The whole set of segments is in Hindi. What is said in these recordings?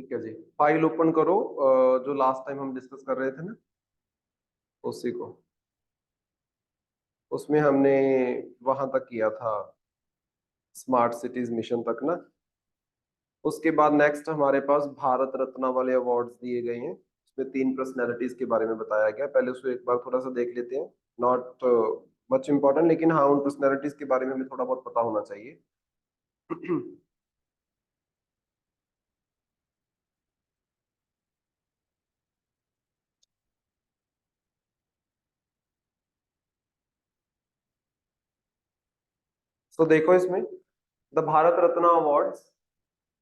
ठीक है जी, फाइल ओपन करो। जो लास्ट टाइम हम डिस्कस कर रहे थे ना, उसी को। उसमें हमने वहां तक किया था, स्मार्ट सिटीज मिशन तक ना। उसके बाद नेक्स्ट हमारे पास भारत रत्न वाले अवार्ड्स दिए गए हैं। उसमें तीन पर्सनैलिटीज के बारे में बताया गया। पहले उसको एक बार थोड़ा सा देख लेते हैं। नॉट मच इम्पोर्टेंट, लेकिन हाँ, उन पर्सनैलिटीज के बारे में हमें थोड़ा बहुत पता होना चाहिए। तो देखो इसमें, द भारत रत्न अवार्ड्स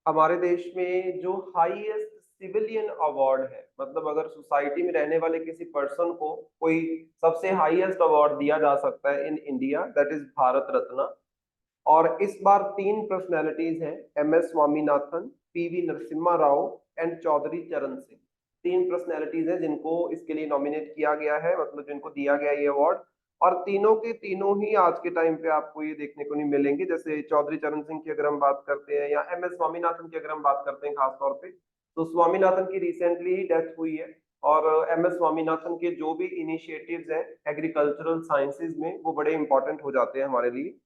हमारे देश में जो हाईएस्ट सिविलियन अवार्ड है, मतलब अगर सोसाइटी में रहने वाले किसी पर्सन को कोई सबसे हाईएस्ट अवार्ड दिया जा सकता है in India, that is Bharat Ratna. और इस बार तीन पर्सनैलिटीज हैं, M S Swaminathan, PV Narasimha Rao and Chaudhary Charan Singh. तीन पर्सनैलिटीज हैं जिनको इसके लिए नॉमिनेट किया गया है, मतलब जिनको दिया गया ये अवार्ड। और तीनों के तीनों ही आज के टाइम पे आपको ये देखने को नहीं मिलेंगे। जैसे चौधरी चरण सिंह की अगर हम बात करते हैं, या एम एस स्वामीनाथन की अगर हम बात करते हैं खास तौर पे, तो स्वामीनाथन की रिसेंटली ही डेथ हुई है। और एम एस स्वामीनाथन के जो भी इनिशिएटिव्स हैं एग्रीकल्चरल साइंसेज में, वो बड़े इंपॉर्टेंट हो जाते हैं हमारे लिए।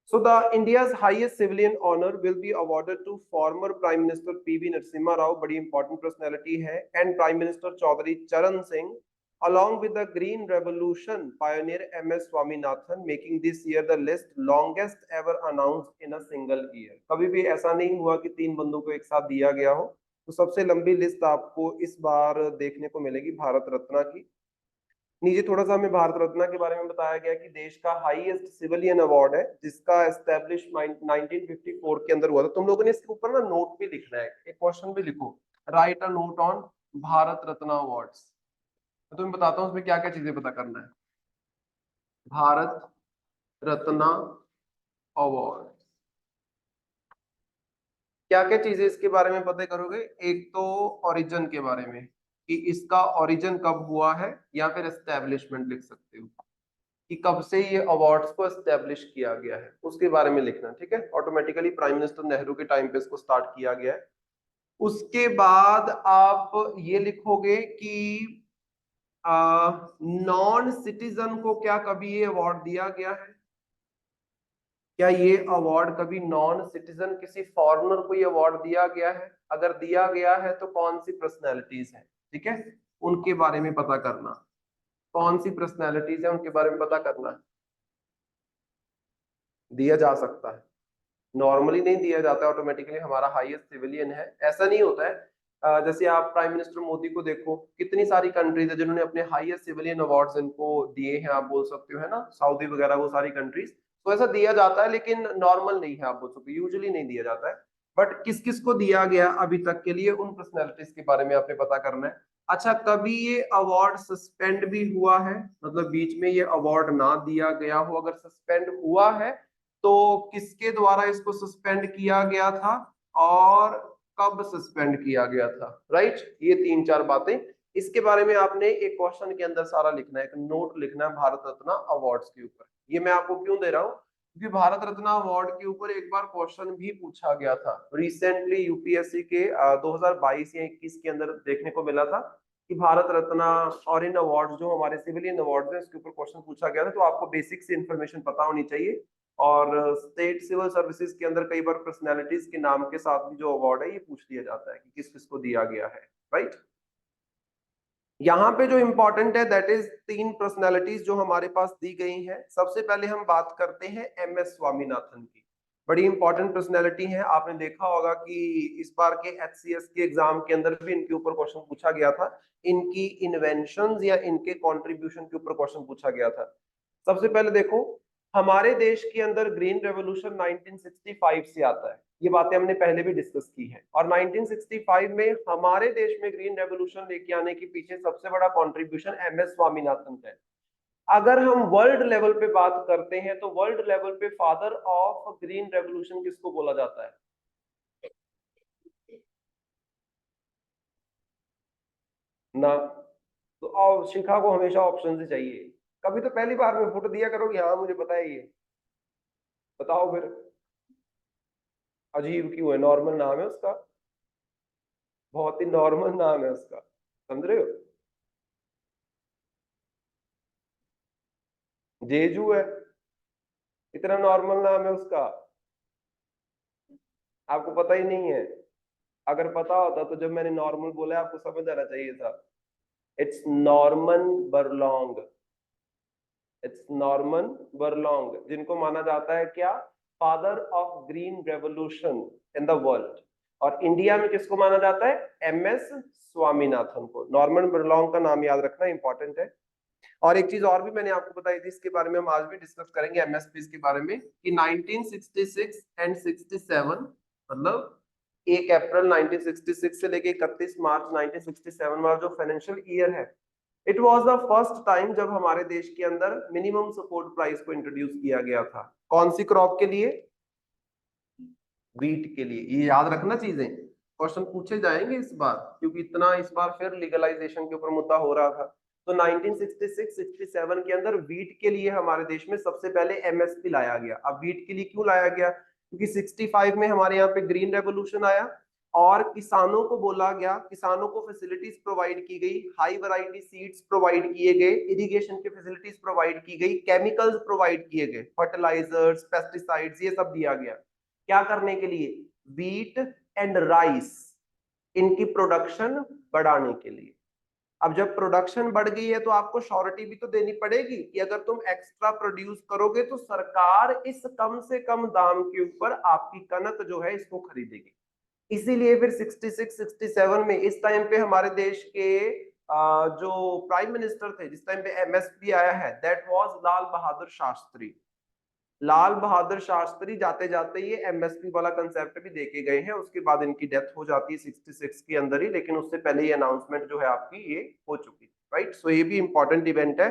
So the India's highest civilian honor will be awarded to former Prime Minister P.V. Narasimha Rao, बड़ी important personality है, and Prime Minister Chaudhary Charan Singh, along with the Green Revolution pioneer M.S. Swaminathan, making this year the list longest ever announced in a single year. कभी भी ऐसा नहीं हुआ कि तीन बंदों को एक साथ दिया गया हो। तो सबसे लंबी लिस्ट आपको इस बार देखने को मिलेगी भारत रत्न की। नीचे थोड़ा सा हमें भारत रत्न के बारे में बताया गया कि देश का हाईएस्ट सिविलियन अवार्ड है, जिसका एस्टेब्लिश 1954 के अंदर हुआ था। तुम लोगों ने इसके ऊपर ना नोट भी लिखना है, एक क्वेश्चन भी लिखो, right a note on Bharat Ratna awards. मैं तुम्हें बताता हूँ उसमें क्या क्या चीजें पता करना है। भारत रत्न अवार्ड, क्या क्या चीजें इसके बारे में पता करोगे। एक तो ओरिजिन के बारे में, कि इसका ओरिजिन कब हुआ है, या फिर एस्टेब्लिशमेंट लिख सकते हो कि कब से ये अवार्ड्स को एस्टेब्लिश किया गया है, उसके बारे में लिखना। ठीक है, ऑटोमेटिकली प्राइम मिनिस्टर नेहरू के टाइम पे इसको स्टार्ट किया गया है। उसके बाद आप ये लिखोगे कि नॉन सिटीजन को क्या कभी ये अवार्ड दिया गया है। क्या ये अवार्ड कभी नॉन सिटीजन किसी फॉरेनर को ये अवार्ड दिया गया है? अगर दिया गया है तो कौन सी पर्सनैलिटीज है, ठीक है, उनके बारे में पता करना। कौन सी पर्सनैलिटीज है उनके बारे में पता करना। दिया जा सकता है, नॉर्मली नहीं दिया जाता है ऑटोमेटिकली। हमारा हाईएस्ट सिविलियन है, ऐसा नहीं होता है। जैसे आप प्राइम मिनिस्टर मोदी को देखो, कितनी सारी कंट्रीज है जिन्होंने अपने हाईएस्ट सिविलियन अवार्ड्स इनको दिए हैं, आप बोल सकते हो, है ना, सऊदी वगैरह, वो सारी कंट्रीज। तो ऐसा दिया जाता है, लेकिन नॉर्मल नहीं है, आप बोल सकते हो, यूजुअली नहीं दिया जाता है। बट किस किस को दिया गया अभी तक के लिए, उन पर्सनैलिटीज के बारे में आपने पता करना है। अच्छा, कभी ये अवार्ड सस्पेंड भी हुआ है, मतलब बीच में ये अवार्ड ना दिया गया हो, अगर सस्पेंड हुआ है तो किसके द्वारा इसको सस्पेंड किया गया था, और कब सस्पेंड किया गया था, राइट। ये तीन चार बातें, इसके बारे में आपने एक क्वेश्चन के अंदर सारा लिखना है, एक नोट लिखना है भारत रत्न अवार्ड्स के ऊपर। ये मैं आपको क्यों दे रहा हूँ, क्योंकि भारत रत्न अवार्ड के ऊपर एक बार क्वेश्चन भी पूछा गया था रिसेंटली यूपीएससी के 2022 या 21 के अंदर, देखने को मिला था कि भारत रत्न और इन अवार्ड जो हमारे सिविलियन अवार्ड है, इसके ऊपर क्वेश्चन पूछा गया था। तो आपको बेसिक से इन्फॉर्मेशन पता होनी चाहिए। और स्टेट सिविल सर्विसेज के अंदर कई बार पर्सनैलिटीज के नाम के साथ भी जो अवार्ड है ये पूछ लिया जाता है कि किस किस को दिया गया है, राइट। यहाँ पे जो इंपॉर्टेंट है दैट इज तीन पर्सनैलिटीज जो हमारे पास दी गई हैं। सबसे पहले हम बात करते हैं एम एस स्वामीनाथन की। बड़ी इंपॉर्टेंट पर्सनैलिटी है, आपने देखा होगा कि इस बार के एचसीएस के एग्जाम के अंदर भी इनके ऊपर क्वेश्चन पूछा गया था। इनकी इन्वेंशंस या इनके कंट्रीब्यूशन के ऊपर क्वेश्चन पूछा गया था। सबसे पहले देखो, हमारे देश के अंदर ग्रीन रेवोल्यूशन 1965 से आता है, ये बातें हमने पहले भी डिस्कस की है। और 1965 में हमारे देश में ग्रीन रेवोल्यूशन लेके आने के पीछे सबसे बड़ा कंट्रीब्यूशन एम एस स्वामीनाथन का है। अगर हम वर्ल्ड लेवल पे बात करते हैं तो वर्ल्ड लेवल पे फादर ऑफ ग्रीन रेवोल्यूशन किसको बोला जाता है? ना, तो और शिखा को हमेशा ऑप्शन से चाहिए। कभी तो पहली बार में फुट दिया करो कि हाँ मुझे पता है ये। बताओ फिर, अजीब क्यों है, नॉर्मल नाम है उसका। बहुत ही नॉर्मल नाम है उसका, समझ रहे हो? जेजू है, इतना नॉर्मल नाम है उसका, आपको पता ही नहीं है। अगर पता होता तो जब मैंने नॉर्मल बोला आपको समझ आना चाहिए था। इट्स नॉर्मन बरलोंग, इट्स नॉर्मन बरलोंग, जिनको माना जाता है क्या, father of green revolution in the world. और इंडिया में किसको माना जाता है, एमएस स्वामीनाथन को। नॉर्मन बरलोंग का नाम याद रखना इंपॉर्टेंट है। और एक चीज और भी मैंने आपको बताई थी, इसके बारे में हम आज भी डिस्कस करेंगे एमएसपी के बारे में, कि 1966 एंड 67, मतलब 1 अप्रैल 1966 से लेके 31 मार्च 1967 वाला जो फाइनेंशियल ईयर है, it was the first time जब हमारे देश के अंदर मिनिमम सपोर्ट प्राइस को इंट्रोड्यूस किया गया था। कौन सी क्रॉप के लिए, वीट के लिए। ये याद रखना चीजें, क्वेश्चन पूछे जाएंगे इस बार, क्योंकि इतना इस बार फिर लीगलाइजेशन के ऊपर मुद्दा हो रहा था। तो 1966-67 के अंदर वीट के लिए हमारे देश में सबसे पहले एमएसपी लाया गया। अब वीट के लिए क्यों लाया गया, क्योंकि 65 में हमारे यहाँ पे ग्रीन रेवोल्यूशन आया और किसानों को बोला गया, किसानों को फैसिलिटीज प्रोवाइड की गई, हाई वैरायटी सीड्स प्रोवाइड किए गए, इरिगेशन की फैसिलिटीज प्रोवाइड की गई, केमिकल्स प्रोवाइड किए गए, फर्टिलाइजर्स, पेस्टिसाइड्स, ये सब दिया गया। क्या करने के लिए, वीट एंड राइस, इनकी प्रोडक्शन बढ़ाने के लिए। अब जब प्रोडक्शन बढ़ गई है तो आपको श्योरिटी भी तो देनी पड़ेगी कि अगर तुम एक्स्ट्रा प्रोड्यूस करोगे तो सरकार इस कम से कम दाम के ऊपर आपकी कनक जो है इसको खरीदेगी। इसीलिए फिर 66 67 में इस टाइम पे हमारे देश के जो प्राइम मिनिस्टर थे जिस टाइम पे एमएसपी आया है, दैट वाज लाल बहादुर शास्त्री। लाल बहादुर शास्त्री जाते जाते ये एमएसपी वाला कंसेप्ट भी देके गए हैं, उसके बाद इनकी डेथ हो जाती है 66 के अंदर ही, लेकिन उससे पहले ये अनाउंसमेंट जो है आपकी ये हो चुकी थी, राइट। सो ये भी इंपॉर्टेंट इवेंट है।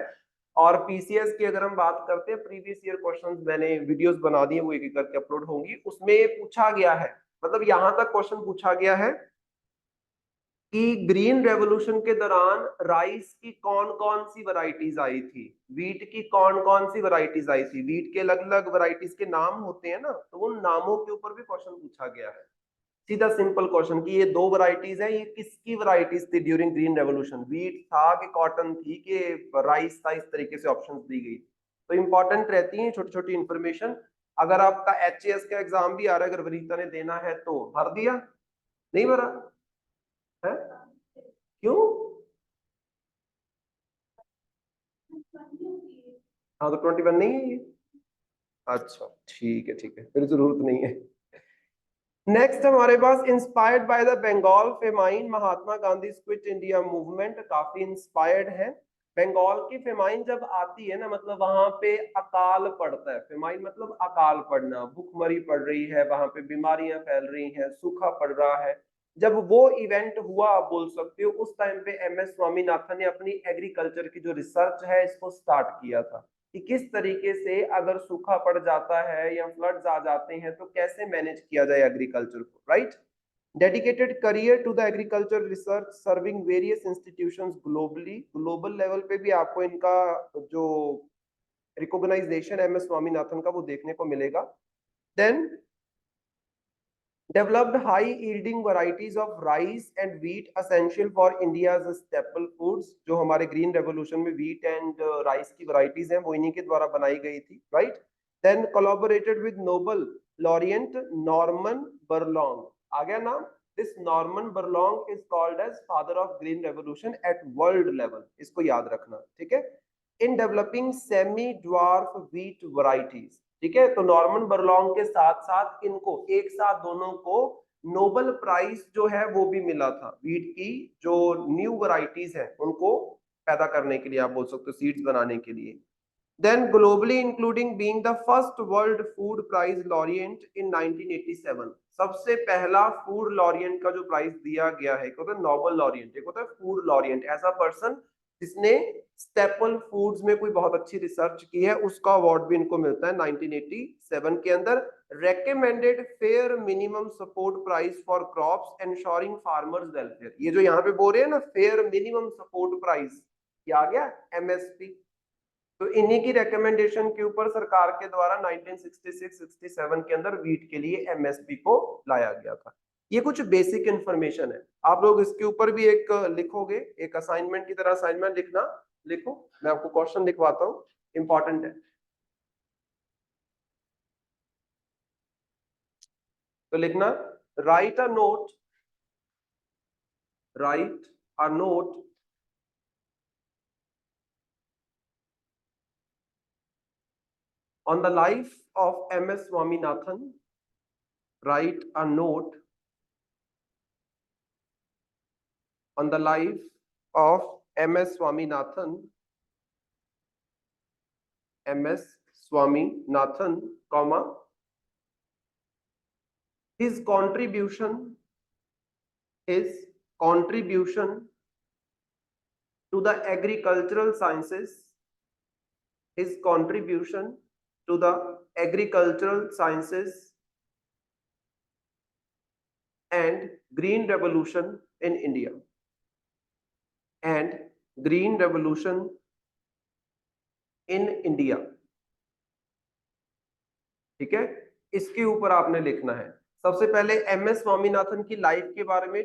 और पीसीएस की अगर हम बात करते हैं, प्रीवियस ईयर क्वेश्चंस मैंने वीडियोस बना दी है, वो एक एक करके अपलोड होंगी, उसमें पूछा गया है, मतलब यहां तक क्वेश्चन पूछा गया है कि ग्रीन रेवोल्यूशन के दौरान राइस की कौन कौन सी वैरायटीज आई थी, वीट की कौन कौन सी वैरायटीज आई थी। वीट के अलग अलग वैरायटीज के नाम होते हैं ना, तो उन नामों के ऊपर भी क्वेश्चन पूछा गया है। सीधा सिंपल क्वेश्चन कि ये दो वैरायटीज है, ये किसकी वैरायटीज थी ड्यूरिंग ग्रीन रेवोल्यूशन, वीट था कि कॉटन थी कि राइस था, इस तरीके से ऑप्शन दी गई। तो इंपॉर्टेंट रहती है छोटी छोटी इंफॉर्मेशन। अगर आपका एचएएस का एग्जाम भी आ रहा है, अगर वरीता ने देना है तो भर दिया, नहीं भरा है, क्यों? हाँ तो 21 नहीं है ये, अच्छा ठीक है ठीक है, फिर जरूरत नहीं है। नेक्स्ट हमारे पास, inspired by the Bengal famine, Mahatma Gandhi quit India movement, काफी इंस्पायर्ड है। बंगाल की फेमाइन जब आती है ना, मतलब वहां पे अकाल पड़ता है, फेमाइन मतलब अकाल पड़ना, भूखमरी पड़ रही है, वहां पे बीमारियां फैल रही हैं, सूखा पड़ रहा है। जब वो इवेंट हुआ, आप बोल सकते हो उस टाइम पे एमएस स्वामीनाथन ने अपनी एग्रीकल्चर की जो रिसर्च है इसको स्टार्ट किया था, कि किस तरीके से अगर सूखा पड़ जाता है या फ्लड्स आ जाते हैं तो कैसे मैनेज किया जाए एग्रीकल्चर को, right. Dedicated career to the agriculture research serving various institutions globally, global level पे भी आपको इनका जो रिकॉग्नाइजेशन है एमएस स्वामीनाथन का वो देखने को मिलेगा। Then developed high yielding varieties of rice and wheat essential for India's staple foods, जो हमारे ग्रीन रेवोल्यूशन में wheat and राइस की varieties हैं वो इन्हीं के द्वारा बनाई गई थी, right? Then collaborated with Nobel laureate Norman Borlaug, आ गया नाम। This Norman Borlaug is called as father of green revolution at world level, इसको याद रखना, ठीक है। In developing semi dwarf wheat varieties, ठीक है। तो नॉर्मन बरलॉन्ग के साथ साथ इनको एक साथ दोनों को नोबेल प्राइज जो है वो भी मिला था, वीट की जो न्यू वैरायटीज है उनको पैदा करने के लिए, आप बोल सकते हो सीड्स बनाने के लिए। Then globally including being the first world food prize laureate in 1987, सबसे पहला फूड लॉरिएंट का जो प्राइज दिया गया है, एक होता है नोबेल लॉरिएंट, एक होता है फूड लॉरिएंट, ऐसा पर्सन जिसने स्टेपल फूड्स में कोई बहुत अच्छी रिसर्च की है, उसका अवार्ड भी इनको मिलता है 1987 के अंदर। Recommended fair minimum support price for crops ensuring farmers welfare, ये जो यहाँ पे बोल रहे हैं ना फेयर मिनिमम सपोर्ट प्राइस, ये आ गया एमएसपी। तो इन्हीं की रिकमेंडेशन के ऊपर सरकार के द्वारा 1966-67 के अंदर वीट के लिए एमएसपी को लाया गया था। ये कुछ बेसिक इंफॉर्मेशन है, आप लोग इसके ऊपर भी एक लिखोगे, एक असाइनमेंट की तरह असाइनमेंट लिखना, लिखो, मैं आपको क्वेश्चन लिखवाता हूँ, इंपॉर्टेंट है। तो लिखना, right a note, right a note on the life of MS Swaminathan, write a note on the life of MS Swaminathan, MS Swaminathan, comma, his contribution, his contribution to the agricultural sciences, his contribution to the agricultural sciences and green revolution in India, and green revolution in India, ठीक है, इसके ऊपर आपने लिखना है। सबसे पहले MS स्वामीनाथन की लाइफ के बारे में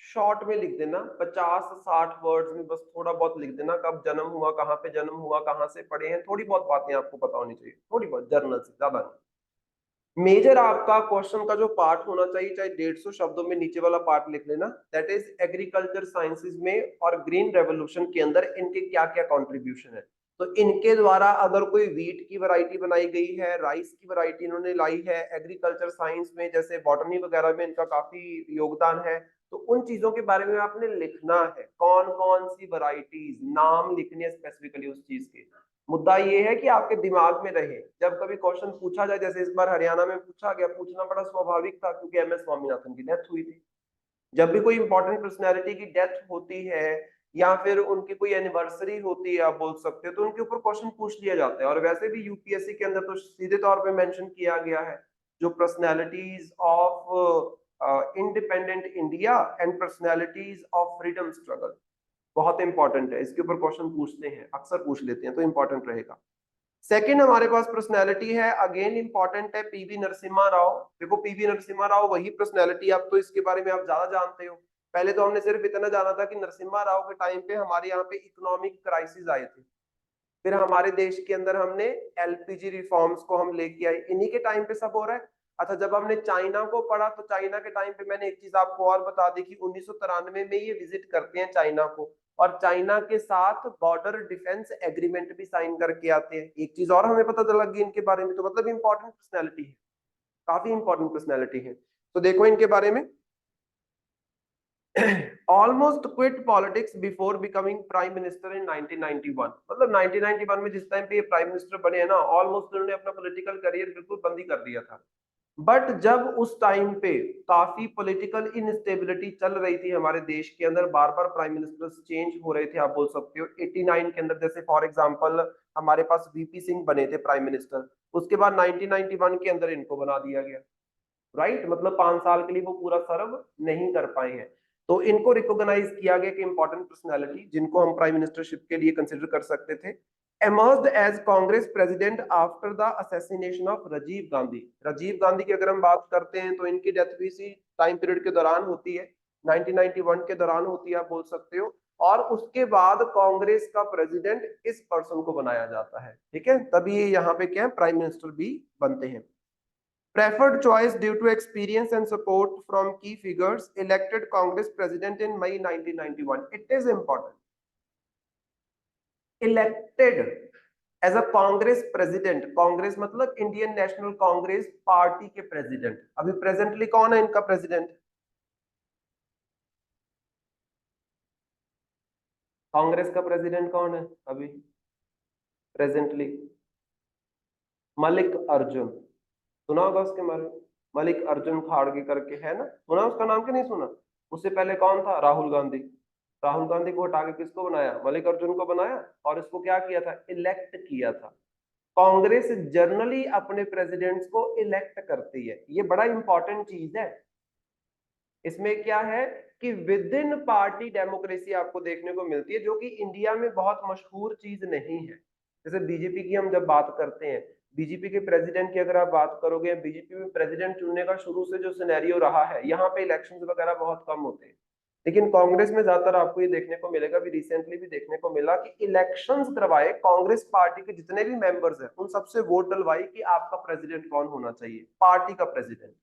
शॉर्ट में लिख देना, 50-60 वर्ड्स में बस थोड़ा बहुत लिख देना, कब जन्म हुआ, कहाँ पे जन्म हुआ, कहाँ से पढ़े हैं, थोड़ी बहुत बातें आपको पता होनी चाहिए, थोड़ी बहुत, जर्नल से ज्यादा नहीं। मेजर आपका क्वेश्चन का जो पार्ट होना चाहिए, चाहे 150 शब्दों में नीचे वाला पार्ट लिख लेना, दैट इज एग्रीकल्चर साइंसेज में और ग्रीन रेवोल्यूशन के अंदर इनके क्या क्या कॉन्ट्रीब्यूशन है। तो इनके द्वारा अगर कोई वीट की वैरायटी बनाई गई है, राइस की वैरायटी इन्होंने लाई है, एग्रीकल्चर साइंस में जैसे बॉटनी वगैरह में इनका काफी योगदान है, तो उन चीजों के बारे में आपने लिखना है, कौन कौन सी वैरायटीज, नाम लिखने है स्पेसिफिकली उस चीज के। मुद्दा ये है कि आपके दिमाग में रहे, जब कभी क्वेश्चन पूछा जाए, जैसे इस बार हरियाणा में पूछा गया, पूछना बड़ा स्वाभाविक था क्योंकि MS स्वामीनाथन की डेथ हुई थी। जब भी कोई इंपॉर्टेंट पर्सनैलिटी की डेथ होती है या फिर उनकी कोई एनिवर्सरी होती है, आप बोल सकते हो, तो उनके ऊपर क्वेश्चन पूछ लिया जाता है। और वैसे भी यूपीएससी के अंदर तो सीधे तौर पे मेंशन किया गया है, जो personalities of independent India and personalities of freedom struggle, बहुत इंपॉर्टेंट है, इसके ऊपर क्वेश्चन पूछते हैं, अक्सर पूछ लेते हैं, तो इंपॉर्टेंट रहेगा। सेकंड हमारे पास पर्सनैलिटी है, अगेन इंपॉर्टेंट है, पीवी नरसिम्हा राव। देखो पीवी नरसिम्हा राव वही पर्सनैलिटी, आप तो इसके बारे में आप ज्यादा जानते हो। पहले तो हमने सिर्फ इतना जाना था कि नरसिम्हा राव के टाइम पे हमारे यहाँ पे इकोनॉमिक क्राइसिस आए थे, फिर हमारे देश के अंदर हमने एलपीजी रिफॉर्म्स को हम लेके आए, इन्हीं के टाइम पे सब हो रहा है। अच्छा, जब हमने चाइना को पढ़ा तो चाइना के टाइम पे मैंने एक चीज आपको और बता दी कि 1993 में ये विजिट करते हैं चाइना को, और चाइना के साथ बॉर्डर डिफेंस एग्रीमेंट भी साइन करके आते हैं। एक चीज और हमें पता लग गई इनके बारे में, तो मतलब इंपॉर्टेंट पर्सनैलिटी है, काफी इंपॉर्टेंट पर्सनैलिटी है। तो देखो इनके बारे में, almost quit politics before becoming prime minister in 1991, मतलब 1991 में जिस टाइम पे ये प्राइम मिनिस्टर बने हैं ना, ऑलमोस्ट उन्होंने अपना पॉलिटिकल करियर बिल्कुल बंद ही कर दिया था। बट जब उस टाइम पे काफी पॉलिटिकल इनस्टेबिलिटी चल रही थी हमारे देश के अंदर, बार बार प्राइम मिनिस्टर्स चेंज हो रहे थे, आप बोल सकते हो 89 के अंदर, जैसे फॉर एग्जांपल हमारे पास वीपी सिंह बने थे प्राइम मिनिस्टर, उसके बाद 1991 के अंदर इनको बना दिया गया, राइट, मतलब 5 साल के लिए वो पूरा सर्व नहीं कर पाए हैं। तो इनको रिकॉग्नाइज किया गया कि इंपॉर्टेंट पर्सनालिटी जिनको हम प्राइम मिनिस्टरशिप के लिए कंसिडर कर सकते थे। emerged as Congress president after the assassination of Rajiv Gandhi. Rajiv Gandhi की अगर हम बात करते हैं तो इनकी डेथ भी इसी टाइम पीरियड के दौरान होती है, 1991 के दौरान होती है, आप बोल सकते हो। और उसके बाद कांग्रेस का प्रेसिडेंट इस पर्सन को बनाया जाता है, ठीक है, तभी यहाँ पे क्या है, प्राइम मिनिस्टर भी बनते हैं। Preferred choice due to experience and support from key figures, elected Congress president in May 1991. It is important. Elected as a Congress president. Congress मतलब इंडियन नेशनल कांग्रेस पार्टी के प्रेसिडेंट। अभी प्रेजेंटली कौन है इनका प्रेसिडेंट? कांग्रेस का प्रेसिडेंट कौन है अभी प्रेजेंटली? मलिक अर्जुन, सुना होगा उसके बारे में, मलिक अर्जुन खाड़गे करके है ना, सुना उसका नाम कि नहीं सुना? उससे पहले कौन था? राहुल गांधी। राहुल गांधी को हटा के किसको बनाया? मलिक अर्जुन को बनाया, और इसको क्या किया था? इलेक्ट किया था। कांग्रेस जनरली अपने प्रेसिडेंट्स को इलेक्ट करती है, ये बड़ा इंपॉर्टेंट चीज है। इसमें क्या है कि विद इन पार्टी डेमोक्रेसी आपको देखने को मिलती है, जो कि इंडिया में बहुत मशहूर चीज नहीं है। जैसे बीजेपी की हम जब बात करते हैं, बीजेपी के प्रेसिडेंट की अगर आप बात करोगे, बीजेपी में प्रेसिडेंट चुनने का शुरू से जो सिनेरियो रहा है, यहाँ पे इलेक्शंस वगैरह बहुत कम होते हैं। लेकिन कांग्रेस में ज्यादातर आपको ये देखने को मिलेगा, भी रिसेंटली भी देखने को मिला कि इलेक्शंस करवाए कांग्रेस पार्टी के जितने भी मेंबर्स हैं, उन सबसे वोट डलवाई कि आपका प्रेसिडेंट कौन होना चाहिए, पार्टी का प्रेसिडेंट।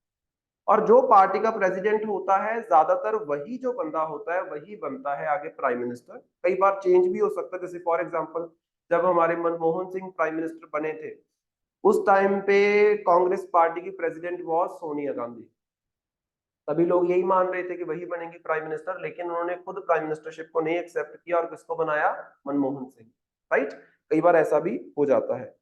और जो पार्टी का प्रेसिडेंट होता है ज्यादातर वही जो बंदा होता है वही बनता है आगे प्राइम मिनिस्टर। कई बार चेंज भी हो सकता है, जैसे फॉर एग्जांपल जब हमारे मनमोहन सिंह प्राइम मिनिस्टर बने थे, उस टाइम पे कांग्रेस पार्टी की प्रेसिडेंट वॉज सोनिया गांधी। तभी लोग यही मान रहे थे कि वही बनेंगी प्राइम मिनिस्टर, लेकिन उन्होंने खुद प्राइम मिनिस्टरशिप को नहीं एक्सेप्ट किया और किसको बनाया, मनमोहन सिंह। राइट, कई बार ऐसा भी हो जाता है।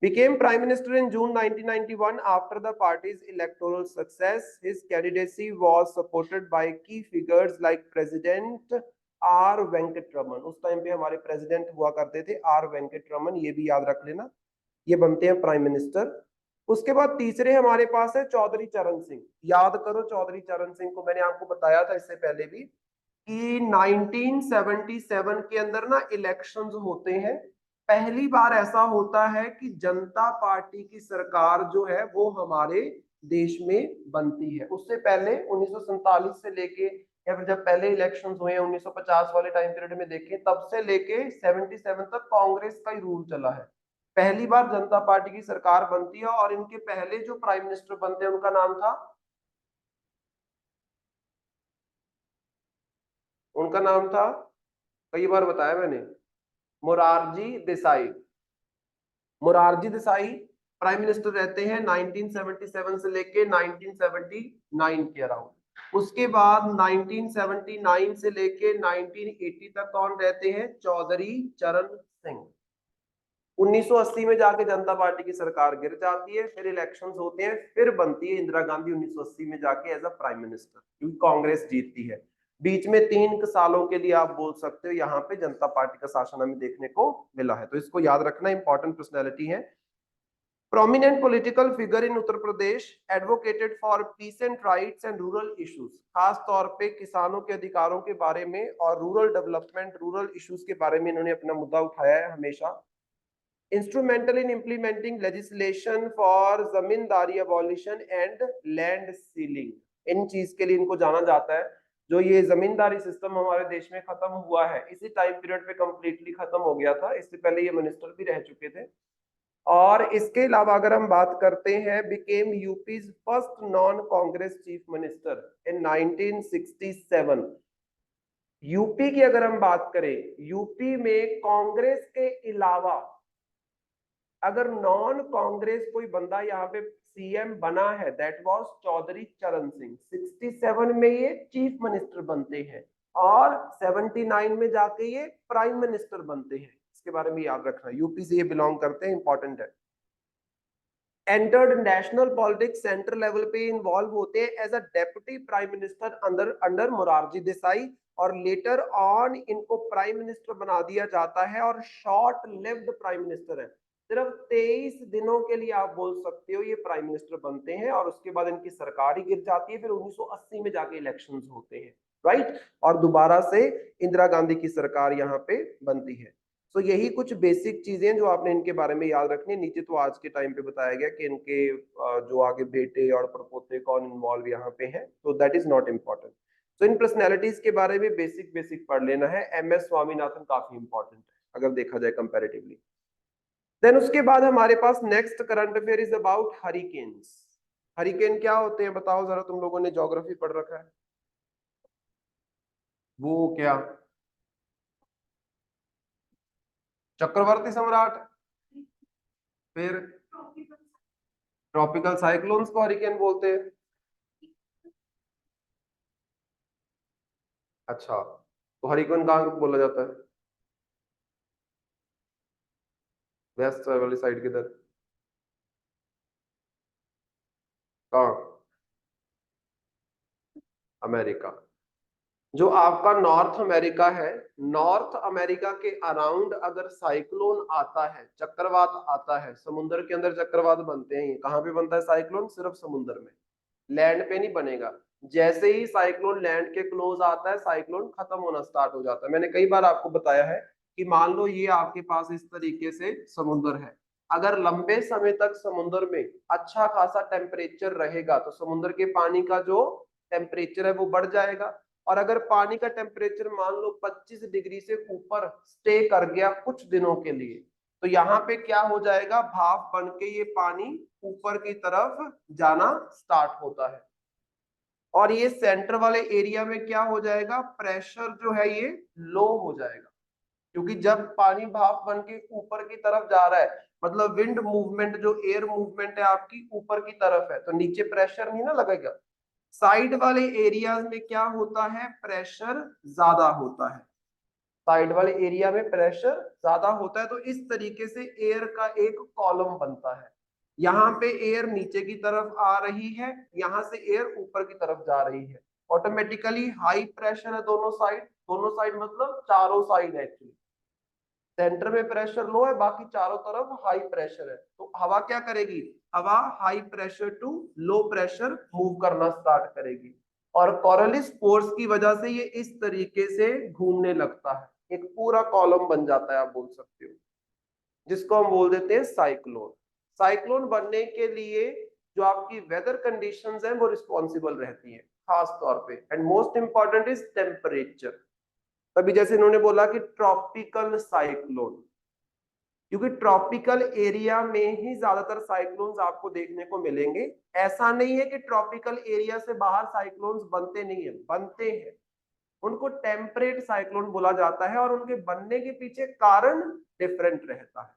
Became prime minister in June 1991 after the party's electoral success. His candidacy was supported by key figures like President R. Venkataraman. उस टाइम पे हमारे प्रेसिडेंट हुआ करते थे आर वेंकटरमन, ये भी याद रख लेना, ये बनते हैं प्राइम मिनिस्टर। उसके बाद तीसरे हमारे पास है चौधरी चरण सिंह। याद करो चौधरी चरण सिंह को, मैंने आपको बताया था इससे पहले भी कि 1977 के अंदर ना इलेक्शंस होते हैं। पहली बार ऐसा होता है कि जनता पार्टी की सरकार जो है वो हमारे देश में बनती है। उससे पहले 1947 से लेके, या फिर जब पहले इलेक्शंस हुए 1950 वाले टाइम पीरियड में देखें, तब से लेके 77 तक कांग्रेस का ही रूल चला है। पहली बार जनता पार्टी की सरकार बनती है और इनके पहले जो प्राइम मिनिस्टर बनते हैं उनका नाम था, उनका नाम था, कई बार बताया मैंने, मोरारजी देसाई। मोरारजी देसाई प्राइम मिनिस्टर रहते हैं 1977 से लेके 1979 के अराउंड। उसके बाद 1979 से लेके 1980 तक कौन रहते हैं, चौधरी चरण सिंह। 1980 में जाके जनता पार्टी की सरकार गिर जाती है, फिर इलेक्शंस होते हैं, फिर बनती है इंदिरा गांधी 1980 में जाके एज अ प्राइम मिनिस्टर, क्योंकि कांग्रेस जीतती है। बीच में 3 सालों के लिए आप बोल सकते हो यहाँ पे जनता पार्टी का शासन हमें देखने को मिला है, तो इसको याद रखना, इंपॉर्टेंट पर्सनैलिटी है। Prominent political figure in Uttar Pradesh, advocated for piece and rights and rural issues. खास तौर पे किसानों के अधिकारों के बारे में और रूरल डेवलपमेंट, रूरल इश्यूज के बारे में इन्होंने अपना मुद्दा उठाया है हमेशा। Instrumental in implementing legislation for zamindari abolition and land ceiling. इन चीज के लिए इनको जाना जाता है। जो ये जमींदारी सिस्टम हमारे देश में खत्म हुआ है, इसी टाइम पीरियड पे कंप्लीटली खत्म हो गया था, इससे पहले ये मिनिस्टर भी रह चुके थे। और इसके अलावा अगर हम बात करते हैं, became यूपीज first non Congress chief minister in 1967। UP की अगर हम बात करें, यूपी में कांग्रेस के अलावा अगर नॉन कांग्रेस कोई बंदा यहाँ पे सीएम बना है, दैट वाज चौधरी चरण सिंह। 67 में ये चीफ मिनिस्टर बनते हैं और 79 में जाके ये प्राइम मिनिस्टर बनते हैं। इसके बारे में याद रखना, यूपी से ये बिलोंग करते हैं, इंपॉर्टेंट है। Entered national politics central level पे इन्वॉल्व होते हैं as a deputy prime minister under Morarji Desai, और लेटर ऑन इनको प्राइम मिनिस्टर बना दिया जाता है और शॉर्ट लिव्ड प्राइम मिनिस्टर है। सिर्फ 23 दिनों के लिए आप बोल सकते हो ये प्राइम मिनिस्टर बनते हैं, और उसके बाद इनकी सरकार ही गिर जाती है। फिर 1980 में जाके इलेक्शंस होते हैं, राइट, और दोबारा से इंदिरा गांधी की सरकार यहाँ पे बनती है। तो यही कुछ बेसिक चीजें जो आपने इनके बारे में याद रखनी है। नीचे तो आज के टाइम पे बताया गया कि इनके जो आगे बेटे और परपोते कौन इन्वॉल्व यहाँ पे हैं, तो दैट इज नॉट इम्पोर्टेंट। तो इन पर्सनैलिटीज के बारे में बेसिक बेसिक पढ़ लेना है। एमएस स्वामीनाथन काफी इंपॉर्टेंट है अगर देखा जाए कंपैरेटिवली। देन उसके बाद हमारे पास next current affair is about hurricanes. Hurricane क्या होते हैं बताओ जरा, तुम लोगों ने ज्योग्राफी पढ़ रखा है। वो क्या, चक्रवर्ती सम्राट, फिर ट्रॉपिकल साइक्लोन्स को हरिकेन बोलते हैं। अच्छा, तो हरिकेन कहाँ को बोला जाता है, वेस्ट वाली साइड किधर, कहाँ, अमेरिका। जो आपका नॉर्थ अमेरिका है, नॉर्थ अमेरिका के अराउंड अगर साइक्लोन आता है, चक्रवात आता है, समुद्र के अंदर चक्रवात बनते हैं। कहाँ पे बनता है साइक्लोन, सिर्फ समुद्र में, लैंड पे नहीं बनेगा। जैसे ही साइक्लोन लैंड के क्लोज आता है, साइक्लोन खत्म होना स्टार्ट हो जाता है। मैंने कई बार आपको बताया है कि मान लो ये आपके पास इस तरीके से समुद्र है, अगर लंबे समय तक समुद्र में अच्छा खासा टेम्परेचर रहेगा तो समुद्र के पानी का जो टेम्परेचर है वो बढ़ जाएगा। और अगर पानी का टेम्परेचर मान लो 25 डिग्री से ऊपर स्टे कर गया कुछ दिनों के लिए, तो यहाँ पे क्या हो जाएगा, भाप बन के ये पानी ऊपर की तरफ जाना स्टार्ट होता है। और ये सेंटर वाले एरिया में क्या हो जाएगा, प्रेशर जो है ये लो हो जाएगा, क्योंकि जब पानी भाप बन के ऊपर की तरफ जा रहा है, मतलब विंड मूवमेंट जो एयर मूवमेंट है आपकी ऊपर की तरफ है, तो नीचे प्रेशर नहीं ना लगेगा। साइड वाले एरिया में क्या होता है, प्रेशर ज्यादा होता है, साइड वाले एरिया में प्रेशर ज्यादा होता है। तो इस तरीके से एयर का एक कॉलम बनता है, यहाँ पे एयर नीचे की तरफ आ रही है, यहाँ से एयर ऊपर की तरफ जा रही है। ऑटोमेटिकली हाई प्रेशर है दोनों साइड, दोनों साइड मतलब चारों साइड है एक्चुअली, सेंटर में प्रेशर लो है, बाकी चारों तरफ हाई प्रेशर है। तो हवा क्या करेगी, हवा high pressure to low pressure move करना स्टार्ट करेगी, और कोरलिस फोर्स की वजह से ये इस तरीके से घूमने लगता है, एक पूरा कॉलम बन जाता है आप बोल सकते हो, जिसको हम बोल देते हैं साइक्लोन। साइक्लोन बनने के लिए जो आपकी वेदर कंडीशंस हैं वो रिस्पॉन्सिबल रहती है खास तौर पे, and most important is temperature. तभी जैसे इन्होंने बोला कि ट्रॉपिकल साइक्लोन, क्योंकि ट्रॉपिकल एरिया में ही ज्यादातर साइक्लोन्स आपको देखने को मिलेंगे। ऐसा नहीं है कि ट्रॉपिकल एरिया से बाहर साइक्लोन्स बनते नहीं है, बनते हैं, उनको टेम्परेट साइक्लोन बोला जाता है, और उनके बनने के पीछे कारण डिफरेंट रहता है।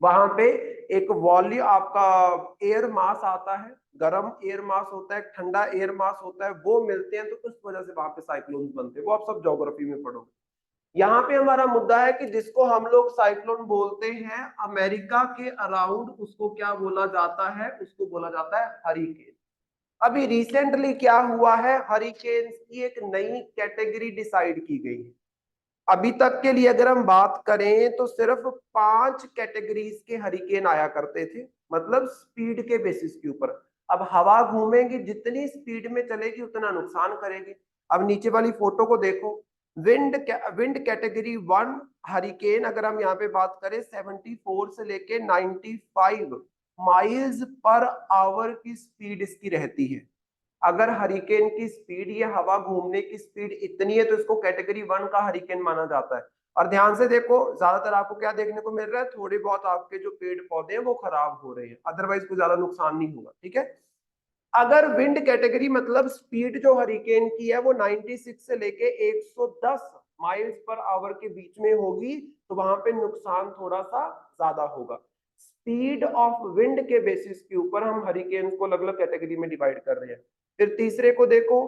वहां पे एक वॉल्यूम आपका एयर मास आता है, गर्म एयर मास होता है, ठंडा एयर मास होता है, वो मिलते हैं, तो उस वजह से वहां पे साइक्लोन्स बनते हैं, वो आप सब ज्योग्राफी में पढ़ोगे। यहाँ पे हमारा मुद्दा है कि जिसको हम लोग साइक्लोन बोलते हैं अमेरिका के अराउंड, उसको क्या बोला जाता है, उसको बोला जाता है हरिकेन। अभी रिसेंटली क्या हुआ है, हरिकेन की एक नई कैटेगरी डिसाइड की गई है। अभी तक के लिए अगर हम बात करें तो सिर्फ 5 कैटेगरीज के हरिकेन आया करते थे, मतलब स्पीड के बेसिस के ऊपर। अब हवा घूमेगी, जितनी स्पीड में चलेगी उतना नुकसान करेगी। अब नीचे वाली फोटो को देखो, विंड कैटेगरी 1 हरिकेन, अगर हम यहाँ पे बात करें 74 से लेके 95 माइल्स पर आवर की स्पीड इसकी रहती है। अगर हरिकेन की स्पीड, ये हवा घूमने की स्पीड इतनी है, तो इसको कैटेगरी 1 का हरिकेन माना जाता है। और ध्यान से देखो, ज्यादातर आपको क्या देखने को मिल रहा है, थोड़े बहुत आपके जो पेड़ पौधे हैं वो खराब हो रहे हैं, अदरवाइज कोई ज्यादा नुकसान नहीं होगा, ठीक है। अगर विंड कैटेगरी मतलब स्पीड जो हरिकेन की है वो 96 से लेके 110 माइल्स पर आवर के बीच में होगी, तो वहां पे नुकसान थोड़ा सा ज्यादा होगा। स्पीड ऑफ विंड के बेसिस के ऊपर हम हरिकेन को अलग अलग कैटेगरी में डिवाइड कर रहे हैं। फिर तीसरे को देखो,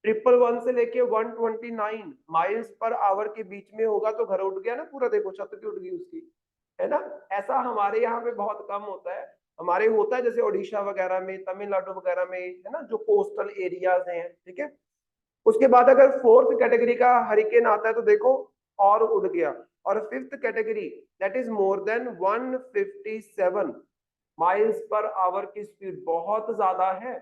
111 से लेके 129 माइल्स पर आवर के बीच में होगा तो घर उठ गया ना पूरा, देखो छत भी उठ गई उसकी, है ना। ऐसा हमारे यहाँ पे बहुत कम होता है, हमारे होता है जैसे उड़ीसा वगैरह में, तमिलनाडु वगैरह में, है ना, जो कोस्टल एरियाज हैं, ठीक है। उसके बाद अगर फोर्थ कैटेगरी का हरिकेन आता है तो देखो और उड़ गया। और fifth category, that is more than 157 miles पर आवर की स्पीड, बहुत ज्यादा है।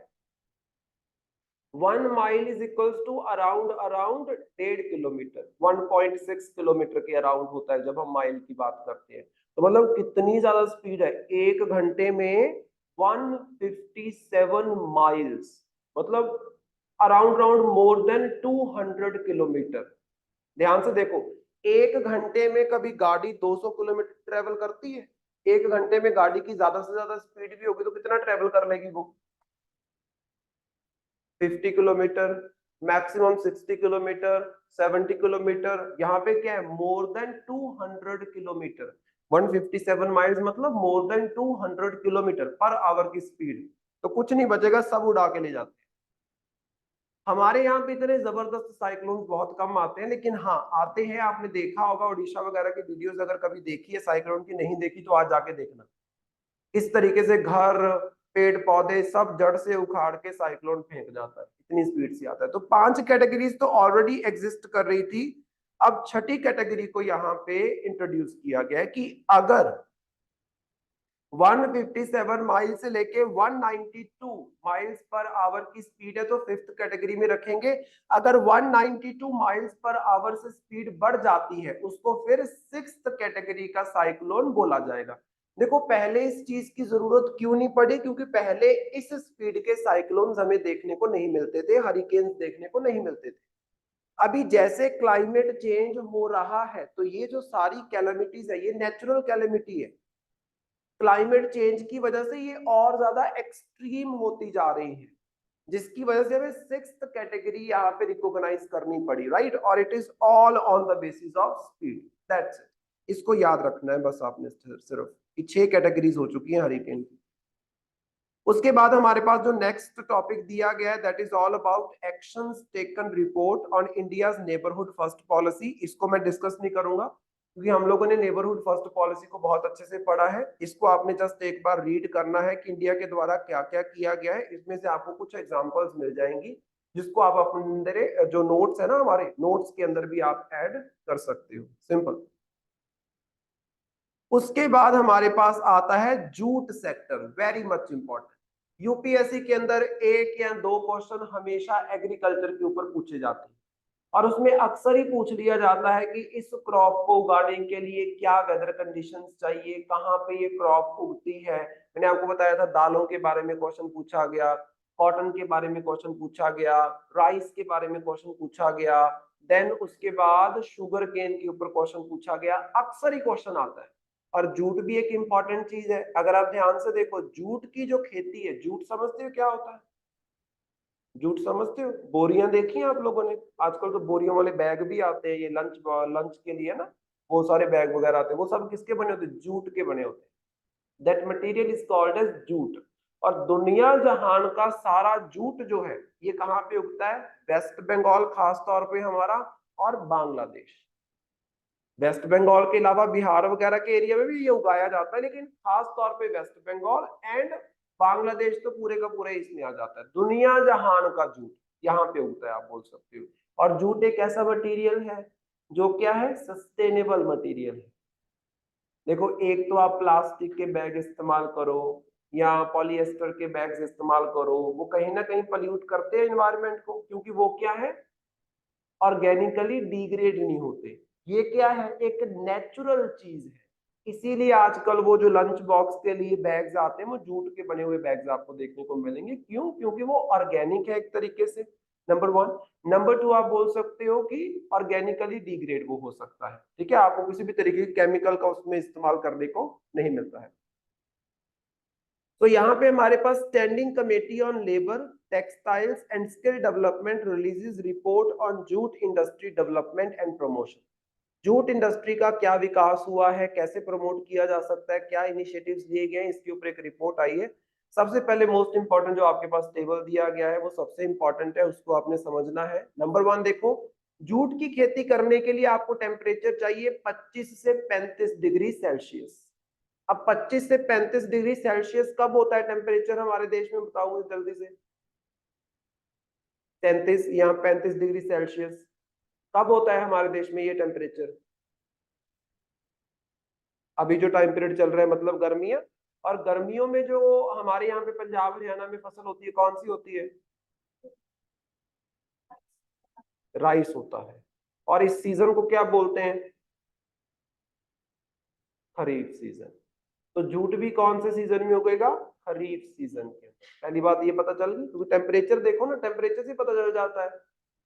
1 mile is equals to around around 1.5 kilometre, 1.6 kilometre के अराउंड होता है जब हम माइल की बात करते हैं। तो मतलब कितनी ज्यादा स्पीड है, 1 घंटे में 157 माइल्स, मतलब around around more than 200 kilometre. ध्यान से देखो, 1 घंटे में कभी गाड़ी 200 किलोमीटर ट्रेवल करती है? 1 घंटे में गाड़ी की ज्यादा से ज्यादा स्पीड भी होगी तो कितना ट्रेवल कर लेगी वो? 50 किलोमीटर, मैक्सिमम 60 किलोमीटर, 70 किलोमीटर। यहाँ पे क्या है, मोर देन 200 किलोमीटर, 157 माइल्स मतलब मोर देन 200 किलोमीटर पर आवर की स्पीड। तो कुछ नहीं बचेगा, सब उड़ा के ले जाते हैं। हमारे यहाँ पे इतने जबरदस्त साइक्लोन बहुत कम आते हैं, लेकिन हाँ आते हैं। आपने देखा होगा उड़ीसा वगैरह की वीडियोस, अगर कभी देखी है साइक्लोन की, नहीं देखी तो आज जाके देखना। इस तरीके से घर, पेड़ पौधे सब जड़ से उखाड़ के साइक्लोन फेंक जाता है, इतनी स्पीड से आता है। तो 5 कैटेगरीज तो ऑलरेडी एग्जिस्ट कर रही थी। अब छठी कैटेगरी को यहाँ पे इंट्रोड्यूस किया गया है कि अगर 157 माइल से लेके 192 माइल्स पर आवर की स्पीड है तो फिफ्थ कैटेगरी में रखेंगे। अगर 192 माइल्स पर आवर से स्पीड बढ़ जाती है उसको फिर सिक्स्थ कैटेगरी का साइक्लोन बोला जाएगा। देखो पहले इस चीज की जरूरत क्यों नहीं पड़ी, क्योंकि पहले इस स्पीड के साइक्लोन्स हमें देखने को नहीं मिलते थे, हरिकेन्स देखने को नहीं मिलते थे। अभी जैसे क्लाइमेट चेंज हो रहा है तो ये जो सारी कैलेमिटीज है ये नेचुरल कैलेमिटी है, क्लाइमेट चेंज की वजह से ये और ज्यादा एक्सट्रीम होती जा रही है, जिसकी वजह से हमें सिक्स्थ कैटेगरी यहाँ पे रिकॉग्नाइज करनी पड़ी, राइट। और it is all on the basis of speed, that's it. इसको याद रखना है बस आपने, सिर्फ ये 6 कैटेगरीज हो चुकी हैं हरिकेन की। उसके बाद हमारे पास जो नेक्स्ट टॉपिक दिया गया है that is all about actions taken report on India's neighbourhood first policy. इसको मैं डिस्कस नहीं करूंगा क्योंकि हम लोगों ने नेबरहुड फर्स्ट पॉलिसी को बहुत अच्छे से पढ़ा है। इसको आपने जस्ट एक बार रीड करना है कि इंडिया के द्वारा क्या क्या किया गया है। इसमें से आपको कुछ एग्जांपल्स मिल जाएंगी जिसको आप अपने जो नोट्स है ना, हमारे नोट्स के अंदर भी आप ऐड कर सकते हो, सिंपल। उसके बाद हमारे पास आता है jute sector, very much important. UPSC के अंदर 1 या 2 क्वेश्चन हमेशा एग्रीकल्चर के ऊपर पूछे जाते हैं और उसमें अक्सर ही पूछ लिया जाता है कि इस क्रॉप को उगाने के लिए क्या वेदर कंडीशंस चाहिए, कहाँ पे ये क्रॉप उगती है। मैंने आपको बताया था दालों के बारे में क्वेश्चन पूछा गया, कॉटन के बारे में क्वेश्चन पूछा गया, राइस के बारे में क्वेश्चन पूछा गया, देन उसके बाद शुगर केन के ऊपर क्वेश्चन पूछा गया, अक्सर ही क्वेश्चन आता है। और जूट भी एक इंपॉर्टेंट चीज है, अगर आप ध्यान से देखो जूट की जो खेती है, जूट समझते हो क्या होता है? जूट समझते हो? बोरियां देखी हैं आप लोगों ने? आजकल तो बोरियों वाले बैग भी आते हैं, ये लंच लंच के लिए ना, वो सारे बैग वगैरह आते हैं, वो सब किसके बने होते हैं? जूट के बने होते हैं। That material is called as jute. और दुनिया जहान का सारा जूट जो है ये कहाँ पे उगता है? वेस्ट बंगाल खास तौर पे हमारा, और बांग्लादेश। वेस्ट बंगाल के अलावा बिहार वगैरह के एरिया में भी ये उगाया जाता है, लेकिन खास तौर पे वेस्ट बंगाल एंड बांग्लादेश तो पूरे का पूरे इसमें आ जाता है। दुनिया जहान का जूट यहाँ पे उगता है, आप बोल सकते हो। और जूट एक ऐसा मटेरियल है जो क्या है? सस्टेनेबल मटेरियल है। देखो एक तो आप प्लास्टिक के बैग इस्तेमाल करो या पॉलिएस्टर के बैग्स इस्तेमाल करो, वो कहीं ना कहीं पल्यूट करते हैं एनवायरमेंट को, क्योंकि वो क्या है? ऑर्गेनिकली डिग्रेड नहीं होते। ये क्या है? एक नेचुरल चीज है। इसीलिए आजकल वो जो लंच बॉक्स के लिए बैग्स आते हैं वो जूट के बने हुए बैग्स आपको देखने को मिलेंगे। क्यों? क्योंकि वो ऑर्गेनिक है एक तरीके से, नंबर 1। नंबर 2, आप बोल सकते हो कि ऑर्गेनिकली डिग्रेड वो हो सकता है, ठीक है, आपको किसी भी तरीके के केमिकल का उसमें इस्तेमाल करने को नहीं मिलता है। तो यहाँ पे हमारे पास standing committee on labour textiles and skill development releases report on jute industry development and promotion. Jute industry का क्या विकास हुआ है, कैसे प्रमोट किया जा सकता है, क्या इनिशिएटिव्स लिए गए हैं, इसके ऊपर एक रिपोर्ट आई है। सबसे पहले मोस्ट इंपॉर्टेंट जो आपके पास टेबल दिया गया है वो सबसे इंपॉर्टेंट है, उसको आपने समझना है। नंबर 1 देखो, जूट की खेती करने के लिए आपको टेम्परेचर चाहिए 25 से 35 डिग्री सेल्सियस। अब 25 से 35 डिग्री सेल्सियस कब होता है टेम्परेचर हमारे देश में? बताओ मुझे जल्दी से। 33 या 35 डिग्री सेल्सियस कब होता है हमारे देश में ये टेम्परेचर? अभी जो टाइम पीरियड चल रहा है, मतलब गर्मियां। और गर्मियों में जो हमारे यहाँ पे पंजाब हरियाणा में फसल होती है कौन सी होती है? राइस होता है। और इस सीजन को क्या बोलते हैं? खरीफ सीजन। तो जूट भी कौन से सीजन में उगेगा? खरीफ सीजन के। पहली बात ये पता चल गई, क्योंकि टेम्परेचर देखो ना, टेम्परेचर से पता चल जाता है।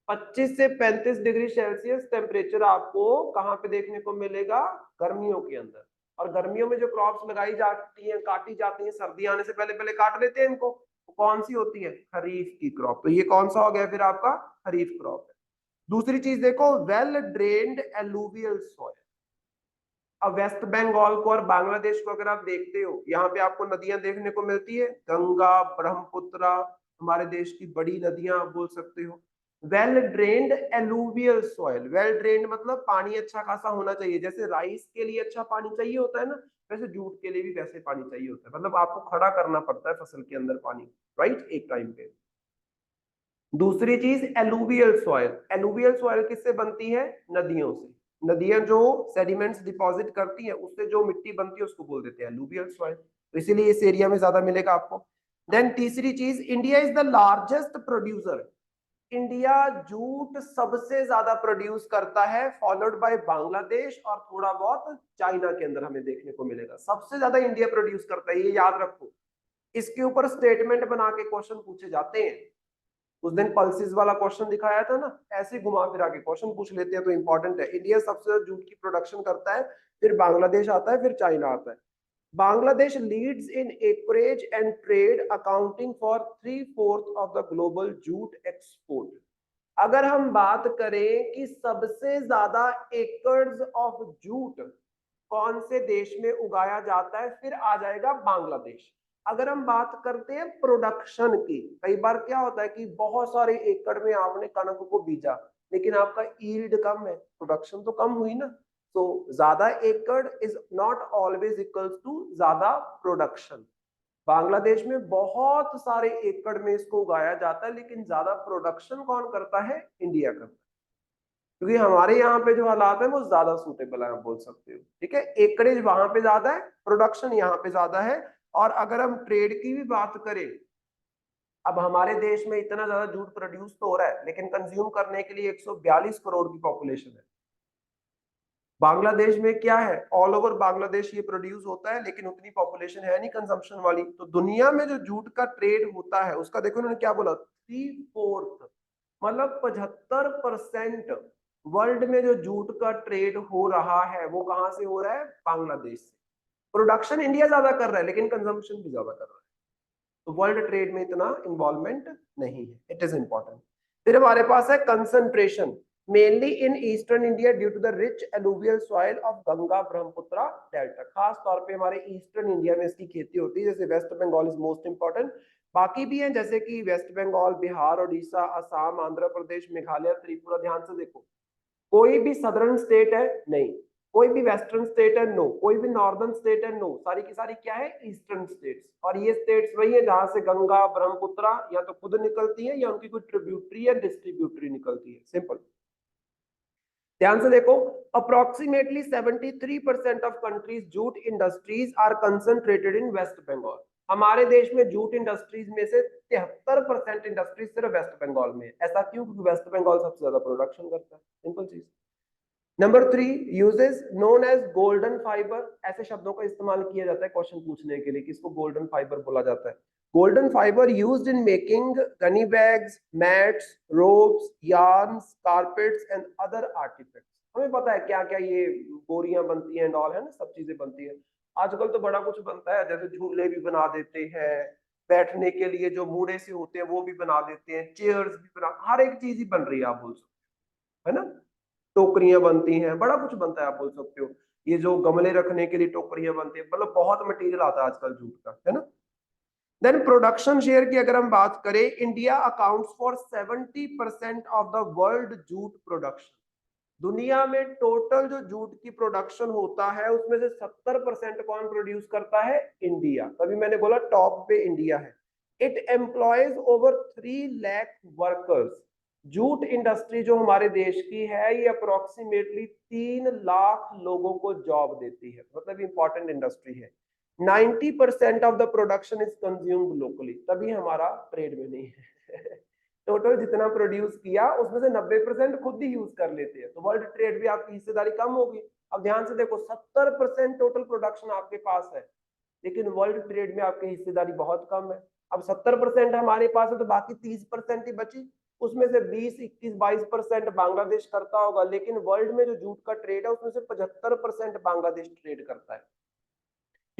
25 से 35 डिग्री सेल्सियस टेम्परेचर आपको कहाँ पे देखने को मिलेगा? गर्मियों के अंदर। और गर्मियों में जो क्रॉप्स लगाई जाती हैं, काटी जाती हैं, सर्दी आने से पहले पहले काट लेते हैं इनको, तो कौन सी होती है? खरीफ की क्रॉप। तो ये कौन सा हो गया फिर आपका? खरीफ क्रॉप है। दूसरी चीज देखो, वेल ड्रेन्ड एलुवियल सॉइल। अब वेस्ट बंगाल को और बांग्लादेश को अगर आप देखते हो, यहाँ पे आपको नदियां देखने को मिलती है, गंगा, ब्रह्मपुत्र, हमारे देश की बड़ी नदियां आप बोल सकते हो। Well drained alluvial soil, well drained मतलब पानी अच्छा खासा होना चाहिए। जैसे राइस के लिए अच्छा पानी चाहिए होता है ना, वैसे जूट के लिए भी वैसे पानी चाहिए होता है। मतलब आपको खड़ा करना पड़ता है फसल के अंदर पानी, राइट, एक टाइम पे। दूसरी चीज एलुवियल सॉइल। एलुवियल सॉइल किससे बनती है? नदियों से। नदियां जो सेडिमेंट्स डिपॉजिट करती हैं उससे जो मिट्टी बनती है उसको बोल देते हैं एलुवियल सॉइल। तो इसीलिए इस एरिया में ज्यादा मिलेगा आपको। देन तीसरी चीज, India is the largest producer. India jute सबसे ज्यादा प्रोड्यूस करता है, फॉलोड बाय बांग्लादेश और थोड़ा बहुत चाइना के अंदर हमें देखने को मिलेगा। सबसे ज्यादा इंडिया प्रोड्यूस करता है, ये याद रखो। इसके ऊपर स्टेटमेंट बना के क्वेश्चन पूछे जाते हैं। उस दिन पल्सिस वाला क्वेश्चन दिखाया था ना, ऐसे घुमा फिरा के क्वेश्चन पूछ लेते हैं, तो इंपॉर्टेंट है। इंडिया सबसे ज्यादा जूट की प्रोडक्शन करता है, फिर बांग्लादेश आता है, फिर चाइना आता है। Bangladesh leads in acreage and trade, accounting for 3/4 of the global jute export. अगर हम बात करें कि सबसे ज्यादा एकड़ ऑफ जूट कौन से देश में उगाया जाता है, फिर आ जाएगा बांग्लादेश। अगर हम बात करते हैं प्रोडक्शन की, कई बार क्या होता है कि बहुत सारे एकड़ में आपने कनक को बीजा, लेकिन आपका यील्ड कम है, प्रोडक्शन तो कम हुई ना। तो ज्यादा एकड़ is not always equals to ज्यादा प्रोडक्शन। बांग्लादेश में बहुत सारे एकड़ में इसको उगाया जाता है, लेकिन ज्यादा प्रोडक्शन कौन करता है? इंडिया करता है। क्योंकि हमारे यहाँ पे जो हालात है वो ज्यादा सूटेबल है, आप बोल सकते हो। ठीक है, एकड़ेज वहां पे ज्यादा है, प्रोडक्शन यहाँ पे ज्यादा है। और अगर हम ट्रेड की भी बात करें, अब हमारे देश में इतना ज्यादा जूट प्रोड्यूस तो हो रहा है, लेकिन कंज्यूम करने के लिए 142 करोड़ की पॉपुलेशन है। बांग्लादेश में क्या है, ऑल ओवर बांग्लादेश ये प्रोड्यूस होता है, लेकिन उतनी पॉपुलेशन है नहीं कंजम्पशन वाली। तो दुनिया में जो जूट का ट्रेड होता है उसका देखो उन्होंने क्या बोला, 3/4, मतलब 75% वर्ल्ड में जो जूट का ट्रेड हो रहा है वो कहां से हो रहा है? बांग्लादेश से। प्रोडक्शन इंडिया ज्यादा कर रहा है, लेकिन कंजम्पशन भी ज्यादा कर रहा है। तो वर्ल्ड ट्रेड में इतना इन्वॉल्वमेंट नहीं है, इट इज इंपॉर्टेंट। फिर हमारे पास है concentration, mainly in eastern India due to the rich alluvial soil of Ganga Brahmaputra delta. खास तौर पे हमारे ईस्टर्न इंडिया में इसकी खेती होती है, जैसे West Bengal is most important. बाकी भी हैं जैसे कि वेस्ट बंगाल, बिहार, उड़ीसा, असम, आंध्र प्रदेश, मेघालय, त्रिपुरा। ध्यान से देखो, कोई भी सदर्न स्टेट है? नहीं। कोई भी वेस्टर्न स्टेट है? नो। कोई भी नॉर्दर्न स्टेट है? नो। सारी की सारी क्या है? Eastern states. और ये स्टेट्स वही है जहां से गंगा ब्रह्मपुत्र या तो खुद निकलती है या उनकी कोई ट्रिब्यूटरी या डिस्ट्रीब्यूटरी निकलती है। सिंपल। ध्यान से देखो, approximately 73% of country's jute industries are concentrated in West Bengal. हमारे देश में जूट इंडस्ट्रीज में से 73% इंडस्ट्रीज सिर्फ वेस्ट बंगाल में है। ऐसा क्यों? क्योंकि वेस्ट बंगाल सबसे ज्यादा प्रोडक्शन करता है। सिंपल चीज। Number 3, uses known as golden fibre. ऐसे शब्दों का इस्तेमाल किया जाता है क्वेश्चन पूछने के लिए, किसको गोल्डन फाइबर बोला जाता है। Golden fibre used in making gunny bags, mats, ropes, yarns, carpets and other artefacts. हमें पता है क्या क्या ये बोरियां बनती हैं, डॉल है ना, सब चीजें बनती हैं। आजकल तो बड़ा कुछ बनता है, जैसे झूले भी बना देते हैं, बैठने के लिए जो मूड़े से होते हैं वो भी बना देते हैं, चेयर्स भी बना, हर एक चीज ही बन रही है, आप बोल सकते हो, है ना। टोकरियां बनती हैं, बड़ा कुछ बनता है, आप बोल सकते हो। ये जो गमले रखने के लिए टोकरियां बनती है, मतलब बहुत मटेरियल आता है आजकल जूट का, है ना। देन प्रोडक्शन शेयर की अगर हम बात करें, India accounts for 70% of the world jute production. दुनिया में टोटल जो जूट की प्रोडक्शन होता है उसमें से 70% कौन प्रोड्यूस करता है? इंडिया। तभी मैंने बोला टॉप पे इंडिया है। It employees over 3 lakh workers. Jute industry जो हमारे देश की है ये अप्रोक्सीमेटली 3 लाख लोगों को जॉब देती है, मतलब इंपॉर्टेंट इंडस्ट्री है। 90% of the production is consumed locally, तभी हमारा ट्रेड में नहीं है। टोटल जितना प्रोड्यूस किया उसमें से 90% खुद ही यूज कर लेते हैं, तो वर्ल्ड ट्रेड भी आपकी हिस्सेदारी कम होगी। अब ध्यान से देखो, 70% टोटल प्रोडक्शन आपके पास है, लेकिन वर्ल्ड ट्रेड में आपकी हिस्सेदारी बहुत कम है। अब 70% हमारे पास है तो बाकी 30% ही बची, उसमें से 20, 21, 22% बांग्लादेश करता होगा, लेकिन वर्ल्ड में जो जूट का ट्रेड है उसमें से 75% बांग्लादेश ट्रेड करता है,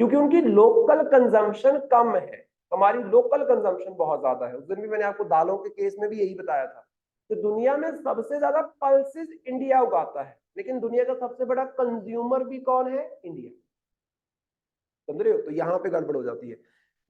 क्योंकि उनकी लोकल कंजम्पशन कम है, हमारी लोकल कंजम्पशन बहुत ज्यादा है। उस दिन भी मैंने आपको दालों के केस में भी यही बताया था। तो दुनिया में सबसे ज्यादा पल्सेस इंडिया उगाता है, लेकिन दुनिया का सबसे बड़ा कंज्यूमर भी कौन है? इंडिया। समझ रहे हो? तो यहाँ पे गड़बड़ हो जाती है।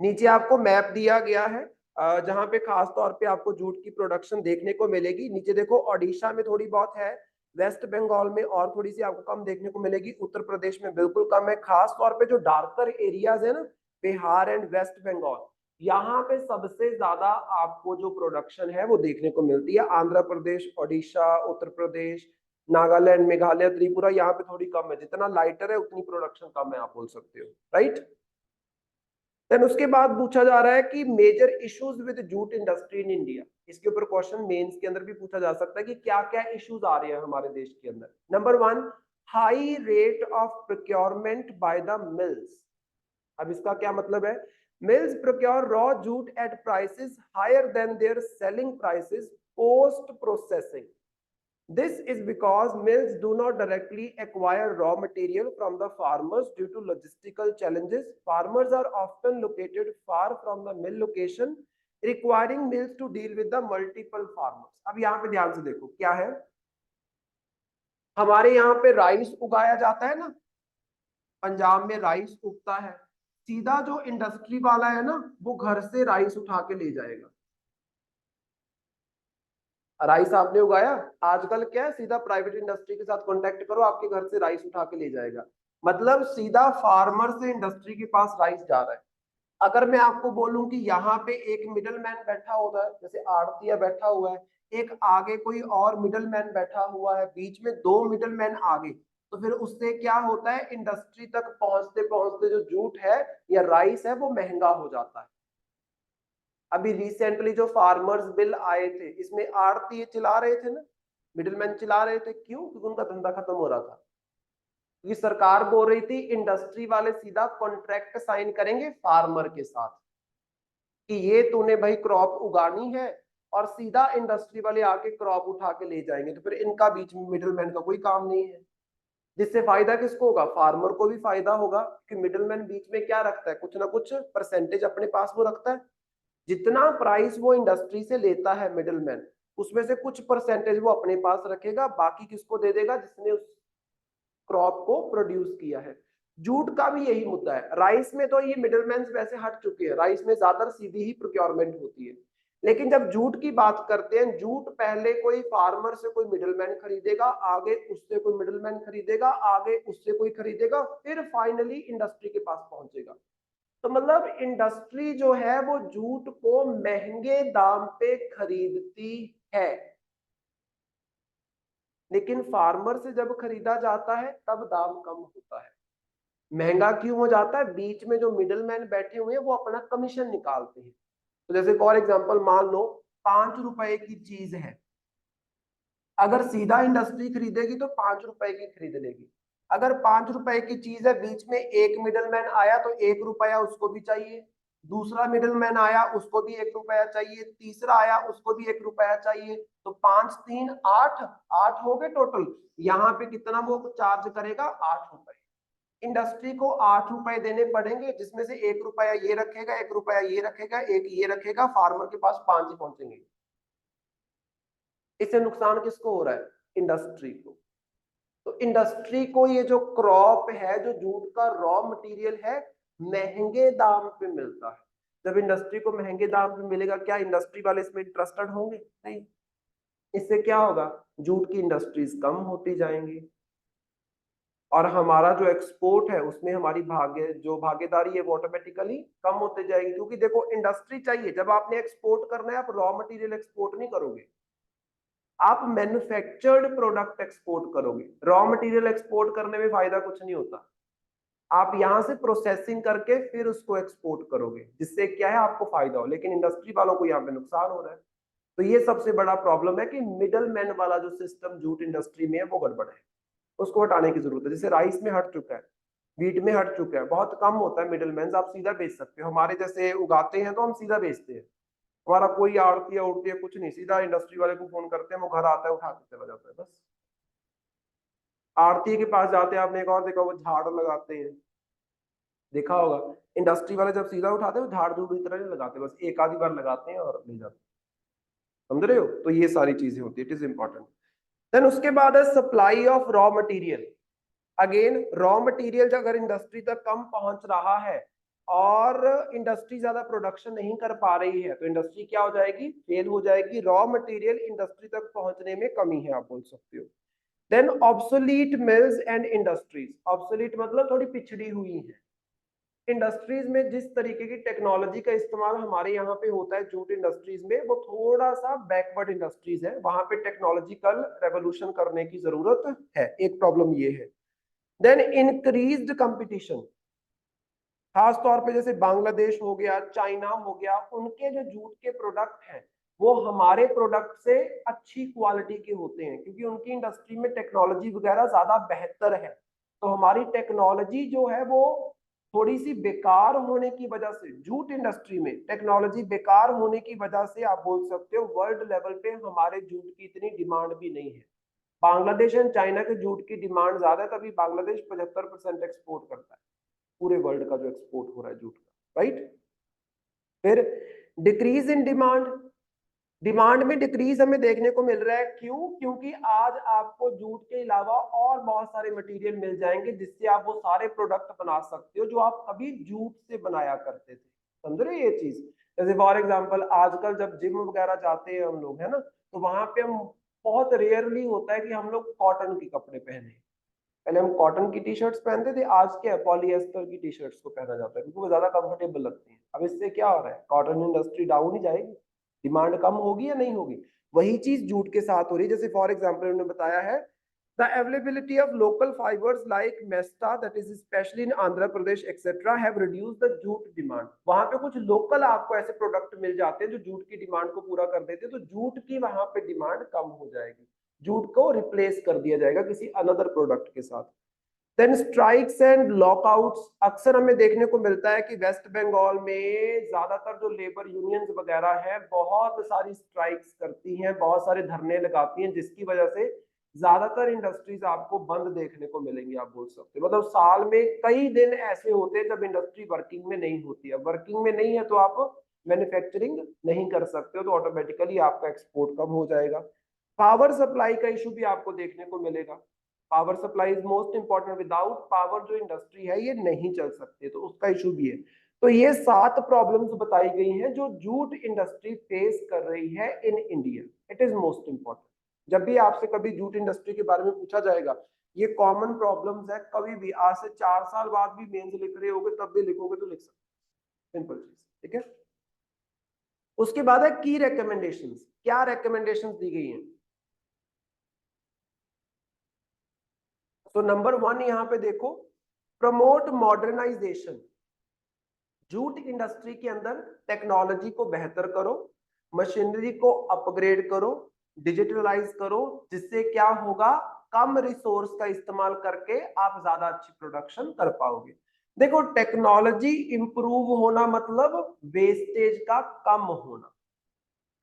नीचे आपको मैप दिया गया है जहां पे खास तौर पे आपको जूट की प्रोडक्शन देखने को मिलेगी। नीचे देखो, ओडिशा में थोड़ी बहुत है, वेस्ट बंगाल में और थोड़ी सी आपको कम देखने को मिलेगी, उत्तर प्रदेश में बिल्कुल कम है। खास तौर पे जो डार्कर एरियाज है ना, बिहार एंड वेस्ट बंगाल, यहाँ पे सबसे ज्यादा आपको जो प्रोडक्शन है वो देखने को मिलती है। आंध्र प्रदेश, ओडिशा, उत्तर प्रदेश, नागालैंड, मेघालय, त्रिपुरा, यहाँ पे थोड़ी कम है। जितना लाइटर है उतनी प्रोडक्शन कम है, आप बोल सकते हो, राइट। देन उसके बाद पूछा जा रहा है कि major issues with jute industry in India. इसके ऊपर क्वेश्चन मेंस के अंदर भी पूछा जा सकता है कि क्या क्या इश्यूज आ रहे हैं हमारे देश के अंदर। Number 1, high rate of procurement by the mills. अब इसका क्या मतलब है? Mills procure raw jute at prices higher than their selling prices post processing. This is because mills do not directly acquire raw material from the farmers due to logistical challenges. Farmers are often located far from the mill location, requiring mills to deal with the multiple farmers. अब यहाँ पे ध्यान से देखो क्या है, हमारे यहाँ पे राइस उगाया जाता है ना, पंजाब में राइस उगता है, सीधा जो इंडस्ट्री वाला है ना वो घर से राइस उठा के ले जाएगा। राइस आपने उगाया, आजकल क्या है, सीधा प्राइवेट इंडस्ट्री के साथ कांटेक्ट करो, आपके घर से राइस उठा के ले जाएगा। मतलब सीधा फार्मर से इंडस्ट्री के पास राइस जा रहा है। अगर मैं आपको बोलूं कि यहाँ पे एक मिडल मैन बैठा होता है, जैसे आड़तिया बैठा हुआ है, एक आगे कोई और मिडल मैन बैठा हुआ है, बीच में 2 मिडल मैन आगे, तो फिर उससे क्या होता है, इंडस्ट्री तक पहुंचते पहुंचते जो जूट है या राइस है वो महंगा हो जाता है। अभी रिसेंटली जो फार्मर्स बिल आए थे, इसमें आड़ती चिल्ला रहे थे ना, मिडिलमैन चिल्ला रहे थे, क्यों? क्योंकि उनका धंधा खत्म हो रहा था। क्योंकि सरकार बोल रही थी इंडस्ट्री वाले सीधा कॉन्ट्रैक्ट साइन करेंगे फार्मर के साथ कि ये तूने भाई क्रॉप उगानी है, और सीधा इंडस्ट्री वाले आके क्रॉप उठा के ले जाएंगे, तो फिर इनका बीच में मिडिलमैन का कोई काम नहीं है। जिससे फायदा किसको होगा? फार्मर को भी फायदा होगा, कि मिडिलमैन बीच में क्या रखता है, कुछ ना कुछ परसेंटेज अपने पास वो रखता है। जितना प्राइस वो इंडस्ट्री से लेता है मिडिलमैन, उसमें से कुछ परसेंटेज वो अपने पास रखेगा, बाकी किसको दे देगा? जिसने उस क्रॉप को प्रोड्यूस किया है। जूट का भी यही मुद्दा है। राइस में तो ये मिडिलमैन वैसे हट चुके हैं, राइस में ज्यादा सीधी ही प्रोक्योरमेंट होती है। लेकिन जब जूट की बात करते हैं, जूट पहले कोई फार्मर से कोई मिडिलमैन खरीदेगा, आगे उससे कोई मिडिलमैन खरीदेगा, आगे उससे कोई खरीदेगा, फिर फाइनली इंडस्ट्री के पास पहुंचेगा। तो मतलब इंडस्ट्री जो है वो जूट को महंगे दाम पे खरीदती है, लेकिन फार्मर से जब खरीदा जाता है तब दाम कम होता है। महंगा क्यों हो जाता है? बीच में जो मिडिलमैन बैठे हुए हैं वो अपना कमीशन निकालते हैं। तो जैसे फॉर एग्जांपल मान लो 5 रुपए की चीज है, अगर सीधा इंडस्ट्री खरीदेगी तो 5 रुपए की खरीद लेगी। अगर 5 रुपए की चीज है, बीच में एक मिडिलमैन आया तो 1 रुपया उसको भी चाहिए, दूसरा मिडिलमैन आया उसको भी 1 रुपया चाहिए, तीसरा आया उसको भी 1 रुपया चाहिए, तो 5 3 8, 8 हो गए टोटल। यहाँ पे कितना वो चार्ज करेगा? 8 रुपए। इंडस्ट्री को 8 रुपए देने पड़ेंगे, जिसमें से 1 रुपया ये रखेगा, 1 रुपया ये रखेगा, एक ये रखेगा, फार्मर के पास 5 ही पहुंचेंगे। इससे नुकसान किसको हो रहा है? इंडस्ट्री को। तो इंडस्ट्री को ये जो क्रॉप है, जो जूट का रॉ मटेरियल है, महंगे दाम पे मिलता है। जब इंडस्ट्री को महंगे दाम पे मिलेगा, क्या इंडस्ट्री वाले इसमें इंटरेस्टेड होंगे? नहीं। इससे क्या होगा? जूट की इंडस्ट्रीज कम होती जाएंगी, और हमारा जो एक्सपोर्ट है उसमें हमारी जो भागीदारी है वो ऑटोमेटिकली कम होते जाएगी। क्योंकि देखो इंडस्ट्री चाहिए, जब आपने एक्सपोर्ट करना है आप रॉ मटेरियल एक्सपोर्ट नहीं करोगे, आप मैन्युफैक्चर्ड प्रोडक्ट एक्सपोर्ट करोगे। रॉ मटेरियल एक्सपोर्ट करने में फायदा कुछ नहीं होता, आप यहां से प्रोसेसिंग करके फिर उसको एक्सपोर्ट करोगे, जिससे क्या है आपको फायदा हो, लेकिन इंडस्ट्री वालों को यहाँ पे नुकसान हो रहा है। तो ये सबसे बड़ा प्रॉब्लम है कि मिडल मैन वाला जो सिस्टम जूट इंडस्ट्री में है वो गड़बड़ है, उसको हटाने की जरूरत है। जैसे राइस में हट चुका है, वीट में हट चुका है, बहुत कम होता है मिडल मैन, आप सीधा बेच सकते हो। हमारे जैसे उगाते हैं तो हम सीधा बेचते हैं, हमारा कोई आड़ती या उड़ती है कुछ नहीं, सीधा इंडस्ट्री वाले को फोन करते हैं, वो घर आता है उठा के चला जाता है बस। आड़ती के पास जाते हैं, आपने एक और देखा, वो झाड़ लगाते हैं, देखा होगा। इंडस्ट्री वाले जब सीधा उठाते हैं झाड़ झूड़ इस तरह नहीं लगाते, बस एक आधी बार लगाते हैं और ले जाते हैं। समझ रहे हो? तो ये सारी चीजें होती है, इट इज इंपॉर्टेंट। देन उसके बाद है supply of raw material. Again raw material अगर इंडस्ट्री तक कम पहुंच रहा है और इंडस्ट्री ज्यादा प्रोडक्शन नहीं कर पा रही है, तो इंडस्ट्री क्या हो जाएगी? फेल हो जाएगी। रॉ मटेरियल इंडस्ट्री तक पहुंचने में कमी है, आप बोल सकते हो। Then obsolete mills and industries. Obsolete मतलब थोड़ी पिछड़ी हुई है। इंडस्ट्रीज में जिस तरीके की टेक्नोलॉजी का इस्तेमाल हमारे यहाँ पे होता है जूट इंडस्ट्रीज में, वो थोड़ा सा बैकवर्ड इंडस्ट्रीज है, वहां पे टेक्नोलॉजिकल रेवोल्यूशन करने की जरूरत है। एक प्रॉब्लम ये है। Then increased competition. खास तौर पे जैसे बांग्लादेश हो गया, चाइना हो गया, उनके जो जूट के प्रोडक्ट हैं वो हमारे प्रोडक्ट से अच्छी क्वालिटी के होते हैं, क्योंकि उनकी इंडस्ट्री में टेक्नोलॉजी वगैरह ज्यादा बेहतर है। तो हमारी टेक्नोलॉजी जो है वो थोड़ी सी बेकार होने की वजह से, जूट इंडस्ट्री में टेक्नोलॉजी बेकार होने की वजह से आप बोल सकते हो वर्ल्ड लेवल पे हमारे जूट की इतनी डिमांड भी नहीं है। बांग्लादेश एंड चाइना के जूट की डिमांड ज्यादा है, तभी बांग्लादेश 75% एक्सपोर्ट करता है पूरे वर्ल्ड का जो एक्सपोर्ट हो रहा है जूट का, राइट। फिर डिक्रीज इन डिमांड, डिमांड में डिक्रीज हमें देखने को मिल रहा है, क्यों? क्योंकि आज आपको जूट के अलावा और बहुत सारे मटेरियल मिल जाएंगे जिससे आप वो सारे प्रोडक्ट बना सकते हो जो आप कभी जूट से बनाया करते थे। समझ रहे हो ये चीज? जैसे फॉर एग्जांपल आजकल जब जिम वगैरह जाते हैं हम लोग, है ना, तो वहां पे हम बहुत रेयरली होता है कि हम लोग कॉटन के कपड़े पहने। पहले हम कॉटन की टी शर्ट्स पहनते थे, आज क्या है, पॉलिएस्टर की टी शर्ट्स को पहना जाता है क्योंकि वो ज्यादा कंफर्टेबल लगती है। अब इससे क्या हो रहा है, कॉटन इंडस्ट्री डाउन ही जाएगी, डिमांड कम होगी या नहीं होगी? वही चीज जूट के साथ हो रही है। जैसे फॉर एग्जाम्पल उन्होंने बताया है the availability of local fibres like mesta that is specially in Andhra Pradesh etcetera have reduced the jute demand. वहां पे कुछ लोकल आपको ऐसे प्रोडक्ट मिल जाते हैं जो जूट की डिमांड को पूरा कर देते हैं, तो जूट की वहां पे डिमांड कम हो जाएगी, जूट को रिप्लेस कर दिया जाएगा किसी अनदर प्रोडक्ट के साथ। देन स्ट्राइक्स एंड लॉकआउट्स, अक्सर हमें देखने को मिलता है कि वेस्ट बंगाल में ज्यादातर जो लेबर यूनियंस वगैरह है बहुत सारी स्ट्राइक्स करती हैं, बहुत सारे धरने लगाती हैं, जिसकी वजह से ज्यादातर इंडस्ट्रीज आपको बंद देखने को मिलेंगी। आप बोल सकते हो मतलब साल में कई दिन ऐसे होते हैं जब इंडस्ट्री वर्किंग में नहीं होती है। वर्किंग में नहीं है तो आप मैन्युफैक्चरिंग नहीं कर सकते हो, तो ऑटोमेटिकली आपका एक्सपोर्ट कम हो जाएगा। पावर सप्लाई का इशू भी आपको देखने को मिलेगा। Power supply is most important, without power जो इंडस्ट्री है ये नहीं चल सकती, तो उसका इशू भी है। तो ये 7 प्रॉब्लम्स बताई गई हैं जो जूट इंडस्ट्री फेस कर रही है in India. It is most important. जब भी आपसे कभी जूट इंडस्ट्री के बारे में पूछा जाएगा, ये कॉमन प्रॉब्लम्स है, कभी भी आज से 4 साल बाद भी मेंस लिख रहे होगे तब भी लिखोगे तो लिख सकते, सिंपल चीज, ठीक है। उसके बाद है की रिकमेंडेशंस। क्या रिकमेंडेशंस दी गई हैं? तो नंबर 1 यहां पे देखो, प्रमोट मॉडर्नाइजेशन। जूट इंडस्ट्री के अंदर टेक्नोलॉजी को बेहतर करो, मशीनरी को अपग्रेड करो, डिजिटलाइज करो, जिससे क्या होगा, कम रिसोर्स का इस्तेमाल करके आप ज्यादा अच्छी प्रोडक्शन कर पाओगे। देखो टेक्नोलॉजी इंप्रूव होना मतलब वेस्टेज का कम होना।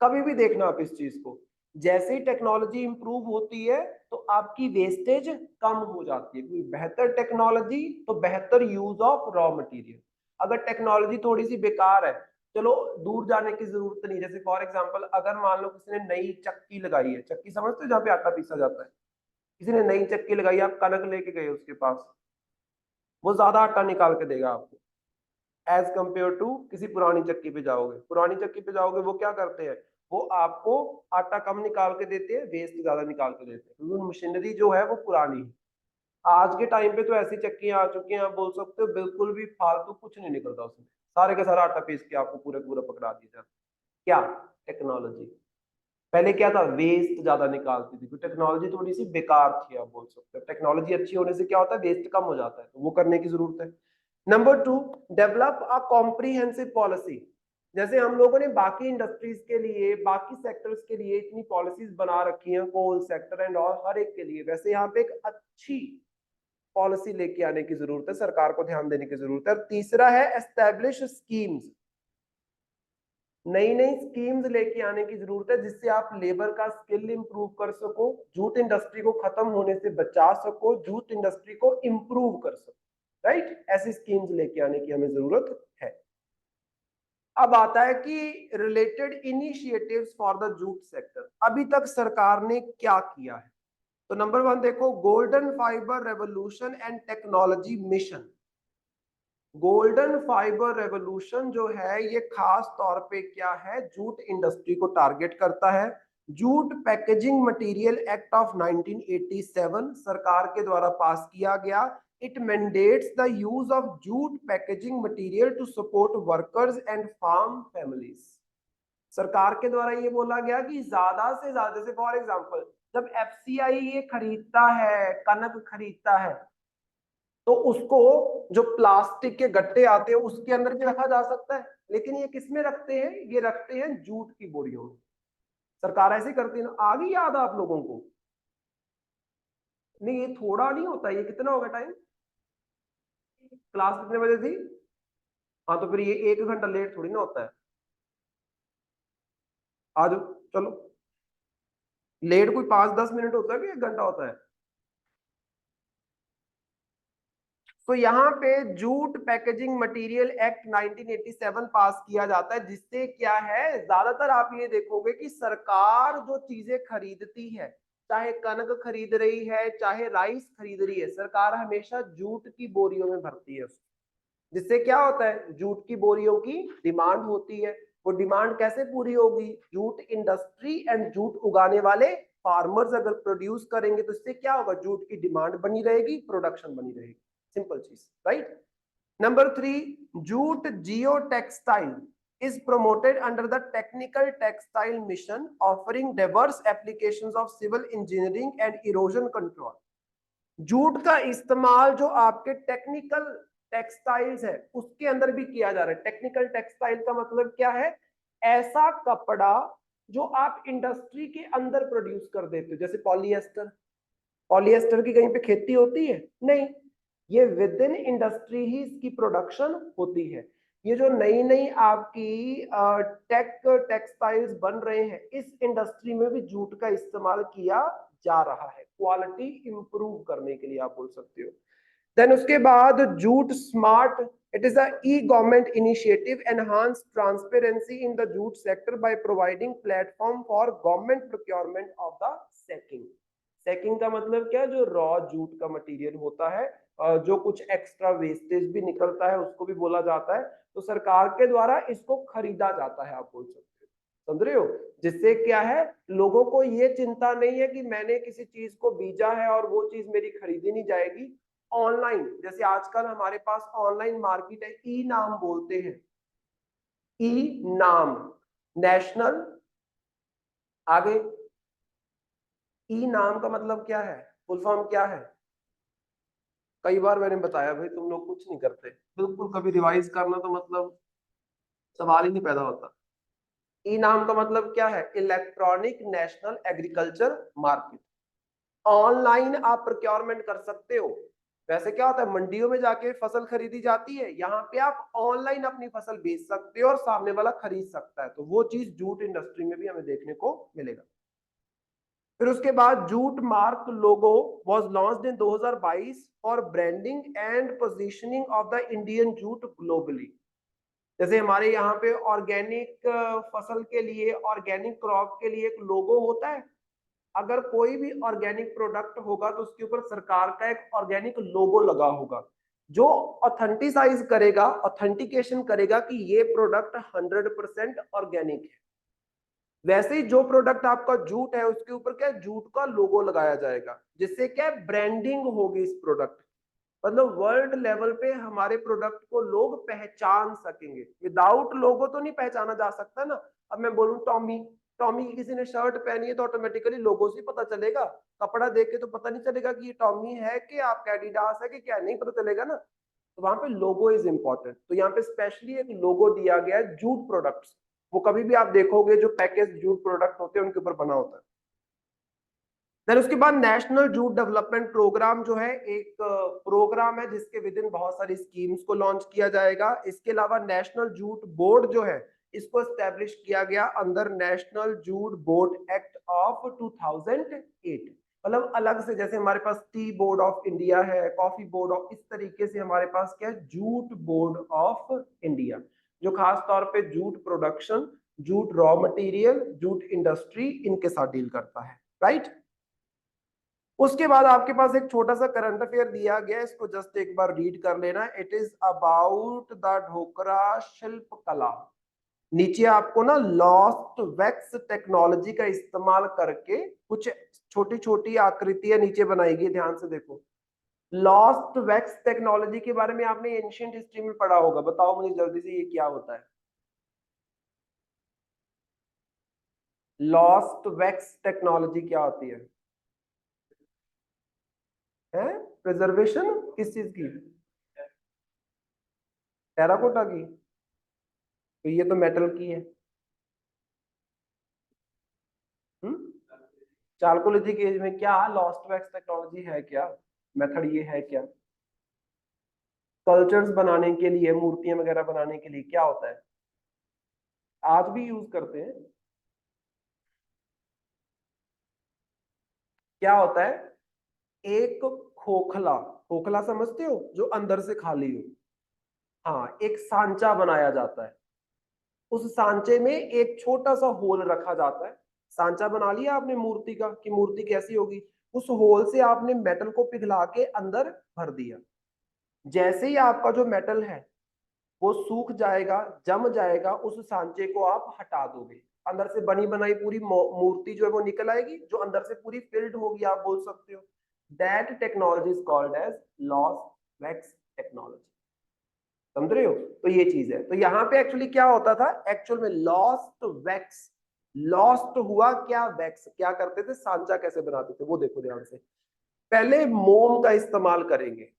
कभी भी देखना आप इस चीज को, जैसे ही टेक्नोलॉजी इंप्रूव होती है तो आपकी वेस्टेज कम हो जाती है, क्योंकि बेहतर टेक्नोलॉजी तो बेहतर यूज ऑफ रॉ मटेरियल। अगर टेक्नोलॉजी थोड़ी सी बेकार है, चलो दूर जाने की जरूरत नहीं। जैसे फॉर एग्जांपल अगर मान लो किसी ने नई चक्की लगाई है, चक्की समझते हो जहाँ पे आटा पीसा जाता है, किसी ने नई चक्की लगाई, आप कनक लेके गए उसके पास, वो ज्यादा आटा निकाल के देगा आपको एज कंपेयर टू किसी पुरानी चक्की पे जाओगे। पुरानी चक्की पे जाओगे वो क्या करते हैं, वो आपको आटा कम निकाल के देते हैं, वेस्ट ज्यादा निकाल के देते हैं, क्योंकि मशीनरी जो है वो पुरानी है। आज के टाइम पे तो ऐसी चक्कियां आ चुकी हैं, आप बोल सकते हो बिल्कुल भी फालतू कुछ नहीं निकलता उसमें, सारे का सारा आटा पीस के आपको पूरे पूरा पकड़ा दिया जाता है। क्या? टेक्नोलॉजी। पहले क्या था, वेस्ट ज्यादा निकालती थी, तो टेक्नोलॉजी थोड़ी सी बेकार थी। आप बोल सकते हो टेक्नोलॉजी अच्छी होने से क्या होता है, वेस्ट कम हो जाता है, तो वो करने की जरूरत है। Number 2, develop a comprehensive policy. जैसे हम लोगों ने बाकी इंडस्ट्रीज के लिए, बाकी सेक्टर्स के लिए इतनी पॉलिसीज बना रखी हैं, कोल सेक्टर एंड और हर एक के लिए, वैसे यहाँ पे एक अच्छी पॉलिसी लेके आने की जरूरत है, सरकार को ध्यान देने की जरूरत है। तीसरा है एस्टेब्लिश स्कीम्स। नई नई स्कीम्स लेके आने की जरूरत है जिससे आप लेबर का स्किल इंप्रूव कर सको, जूट इंडस्ट्री को खत्म होने से बचा सको, जूट इंडस्ट्री को इंप्रूव कर सको, राइट। ऐसी स्कीम्स लेके आने की हमें जरूरत है। अब आता है कि related initiatives for the jute sector, अभी तक सरकार ने क्या किया है। तो नंबर 1 देखो, golden fibre revolution and technology mission. Golden fibre revolution जो है ये खास तौर पे क्या है, जूट इंडस्ट्री को टारगेट करता है। Jute packaging material act of 1987 सरकार के द्वारा पास किया गया। It mandates the use of jute packaging material to support workers and farm families. सरकार के द्वारा ये बोला गया कि ज्यादा से ज्यादा, जैसे फॉर एग्जांपल जब एफसीआई ये खरीदता है, कनक खरीदता है, तो उसको जो प्लास्टिक के गट्टे आते हैं उसके अंदर भी रखा जा सकता है, लेकिन ये किस में रखते हैं, ये रखते हैं जूट की बोरियों में। सरकार ऐसे करती है ना। आ गई याद आप लोगों को? नहीं, ये थोड़ा नहीं होता, ये कितना होगा टाइम? क्लास कितने बजे थी? हाँ, तो फिर ये 1 घंटा लेट थोड़ी ना होता है। आ जाओ, चलो। लेट कोई 5-10 मिनट होता है कि 1 घंटा होता है? तो यहाँ पे जूट पैकेजिंग मटेरियल एक्ट 1987 पास किया जाता है, जिससे क्या है, ज्यादातर आप ये देखोगे कि सरकार जो चीजें खरीदती है, चाहे कनक खरीद रही है चाहे राइस खरीद रही है, सरकार हमेशा जूट की बोरियों में भरती है उसको। जिससे क्या होता है, जूट की बोरियों की डिमांड होती है। वो डिमांड कैसे पूरी होगी? जूट इंडस्ट्री एंड जूट उगाने वाले फार्मर्स अगर प्रोड्यूस करेंगे तो इससे क्या होगा, जूट की डिमांड बनी रहेगी, प्रोडक्शन बनी रहेगी। सिंपल चीज, right. Number 3, jute Jio textile is promoted under the technical textile mission offering diverse applications of civil engineering and erosion control। Jute का इस्तेमाल जो आपके टेक्निकल टेक्सटाइल्स है उसके अंदर भी किया जा रहा है। टेक्निकल टेक्सटाइल का मतलब क्या है? ऐसा कपड़ा जो आप इंडस्ट्री के अंदर प्रोड्यूस कर देते हो, जैसे पॉलिएस्टर। पॉलिएस्टर की कहीं पे खेती होती है? नहीं, ये विद इन इंडस्ट्री ही इसकी प्रोडक्शन होती है। ये जो नई नई आपकी टेक्सटाइल्स बन रहे हैं, इस इंडस्ट्री में भी जूट का इस्तेमाल किया जा रहा है, क्वालिटी इंप्रूव करने के लिए आप बोल सकते हो। देन उसके बाद jute smart, it is a e-government initiative enhance transparency in the jute sector by providing platform for government procurement of the sacking। Sacking का मतलब क्या है? जो रॉ जूट का मटेरियल होता है, जो कुछ एक्स्ट्रा वेस्टेज भी निकलता है उसको भी बोला जाता है, तो सरकार के द्वारा इसको खरीदा जाता है, आप बोल सकते हो। समझ रहे हो? जिससे क्या है, लोगों को ये चिंता नहीं है कि मैंने किसी चीज को बीजा है और वो चीज मेरी खरीदी नहीं जाएगी। ऑनलाइन, जैसे आजकल हमारे पास ऑनलाइन मार्केट है, ई नाम बोलते हैं। ई नाम, नेशनल, आगे ई नाम का मतलब क्या है, फुल फॉर्म क्या है? कई बार मैंने बताया भाई, तुम लोग कुछ नहीं करते बिल्कुल, कभी रिवाइज करना तो मतलब सवाल ही नहीं पैदा होता। ई नाम का मतलब क्या है? Electronic national agriculture market. Online आप प्रोक्योरमेंट कर सकते हो। वैसे क्या होता है, मंडियों में जाके फसल खरीदी जाती है, यहाँ पे आप ऑनलाइन अपनी फसल बेच सकते हो और सामने वाला खरीद सकता है। तो वो चीज जूट इंडस्ट्री में भी हमें देखने को मिलेगा। फिर उसके बाद jute mark logo was launched in 2022 for branding and positioning of the Indian jute globally. जैसे हमारे यहाँ पे ऑर्गेनिक फसल के लिए, ऑर्गेनिक क्रॉप के लिए एक लोगो होता है। अगर कोई भी ऑर्गेनिक प्रोडक्ट होगा तो उसके ऊपर सरकार का एक ऑर्गेनिक लोगो लगा होगा, जो ऑथेंटिसाइज करेगा, ऑथेंटिकेशन करेगा कि ये प्रोडक्ट 100% ऑर्गेनिक है। वैसे ही जो प्रोडक्ट आपका जूट है उसके ऊपर क्या है, जूट का लोगो लगाया जाएगा, जिससे क्या है, ब्रांडिंग होगी इस प्रोडक्ट। मतलब वर्ल्ड लेवल पे हमारे प्रोडक्ट को लोग पहचान सकेंगे। विदाउट लोगो तो नहीं पहचाना जा सकता ना। अब मैं बोलूं टॉमी, टॉमी की किसी ने शर्ट पहनी है तो ऑटोमेटिकली लोगो से पता चलेगा। कपड़ा देख के तो पता नहीं चलेगा कि ये टॉमी है कि आपका एडिडास है कि क्या, नहीं पता चलेगा ना। तो वहां पे लोगो इज इंपॉर्टेंट। तो यहाँ पे स्पेशली एक लोगो दिया गया है जूट प्रोडक्ट्स। वो कभी भी आप देखोगे जो पैकेज जूट प्रोडक्ट होते हैं उनके ऊपर बना होता है। फिर उसके बाद नेशनल जूट डेवलपमेंट प्रोग्राम जो है, एक प्रोग्राम है जिसके विद इन बहुत सारी स्कीम्स को लॉन्च किया जाएगा। इसके अलावा नेशनल जूट बोर्ड जो है, इसको एस्टेब्लिश किया गया अंदर national jute board act of 2008। मतलब अलग से, जैसे हमारे पास टी बोर्ड ऑफ इंडिया है, कॉफी बोर्ड ऑफ, इस तरीके से हमारे पास क्या है, जूट बोर्ड ऑफ इंडिया, जो खास तौर पे jute production, jute raw material, jute industry, इनके साथ डील करता है, राइट। उसके बाद आपके पास एक छोटा सा करंट अफेयर दिया गया, इसको जस्ट एक बार रीड कर लेना। It is about the Dhokra शिल्प कला। नीचे आपको ना लॉस्ट वैक्स टेक्नोलॉजी का इस्तेमाल करके कुछ छोटी छोटी आकृतियां नीचे बनाई गई, ध्यान से देखो। लॉस्ट वैक्स टेक्नोलॉजी के बारे में आपने एंशिएंट हिस्ट्री में पढ़ा होगा, बताओ मुझे जल्दी से, ये क्या होता है? लॉस्ट वैक्स टेक्नोलॉजी क्या होती है? है प्रिजर्वेशन किस चीज की? टेराकोटा की? तो ये तो मेटल की है। चारकोलॉजी के एज में क्या लॉस्ट वैक्स टेक्नोलॉजी है क्या? मेथड ये है क्या? कल्चर्स बनाने के लिए, मूर्तियां वगैरह बनाने के लिए क्या होता है, आज भी यूज करते हैं। क्या होता है? एक खोखला, खोखला समझते हो जो अंदर से खाली हो, हाँ, एक सांचा बनाया जाता है। उस सांचे में एक छोटा सा होल रखा जाता है। सांचा बना लिया आपने मूर्ति का कि मूर्ति कैसी होगी, उस होल से आपने मेटल को पिघला के अंदर भर दिया। जैसे ही आपका जो मेटल है वो सूख जाएगा, जम जाएगा, उस सांचे को आप हटा दोगे, अंदर से बनी बनाई पूरी मूर्ति जो है वो निकल आएगी, जो अंदर से पूरी फिल्ड होगी, आप बोल सकते हो। That technology is called as lost wax technology. समझ रहे हो? तो ये चीज है। तो यहाँ पे एक्चुअली क्या होता था, एक्चुअल में लॉस्ट वैक्स, लॉस्ट हुआ क्या वैक्स, क्या करते थे, सांचा कैसे बनाते थे वो देखो ध्यान से। पहले मोम का इस्तेमाल करेंगे,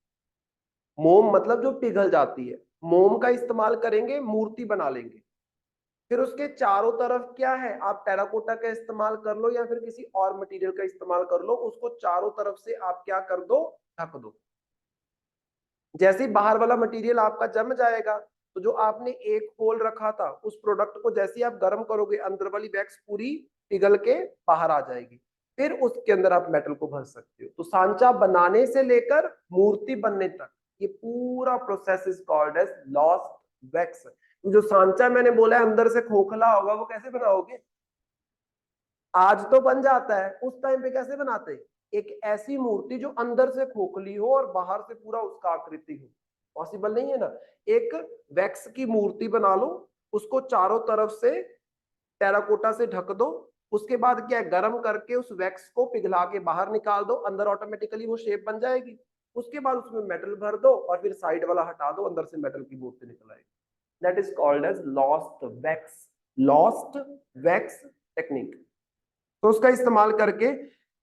मोम मतलब जो पिघल जाती है, मोम का इस्तेमाल करेंगे, मूर्ति बना लेंगे। फिर उसके चारों तरफ क्या है, आप टेराकोटा का इस्तेमाल कर लो या फिर किसी और मटेरियल का इस्तेमाल कर लो, उसको चारों तरफ से आप क्या कर दो, ढक दो। जैसे ही बाहर वाला मटेरियल आपका जम जाएगा, तो जो आपने एक होल रखा था उस प्रोडक्ट को जैसे ही आप गर्म करोगे, अंदर वाली वैक्स पूरी पिघल के बाहर आ जाएगी। फिर उसके अंदर आप मेटल को भर सकते हो। तो सांचा बनाने से लेकर मूर्ति बनने तक ये पूरा process is called as lost wax. जो सांचा मैंने बोला है अंदर से खोखला होगा, वो कैसे बनाओगे? आज तो बन जाता है, उस टाइम पे कैसे बनाते? एक ऐसी मूर्ति जो अंदर से खोखली हो और बाहर से पूरा उसका आकृति हो, पॉसिबल नहीं है ना। एक वैक्स की मूर्ति बना लो, उसको चारों तरफ से टेराकोटा से ढक दो, उसके बाद क्या है, गर्म करके उस वैक्स को पिघला के बाहर निकाल दो, अंदर ऑटोमेटिकली वो शेप बन जाएगी। उसके बाद उसमें मेटल भर दो और फिर साइड वाला हटा दो, अंदर से मेटल की मूर्ति निकल आएगी। That is called as lost wax, lost wax technique. तो उसका इस्तेमाल करके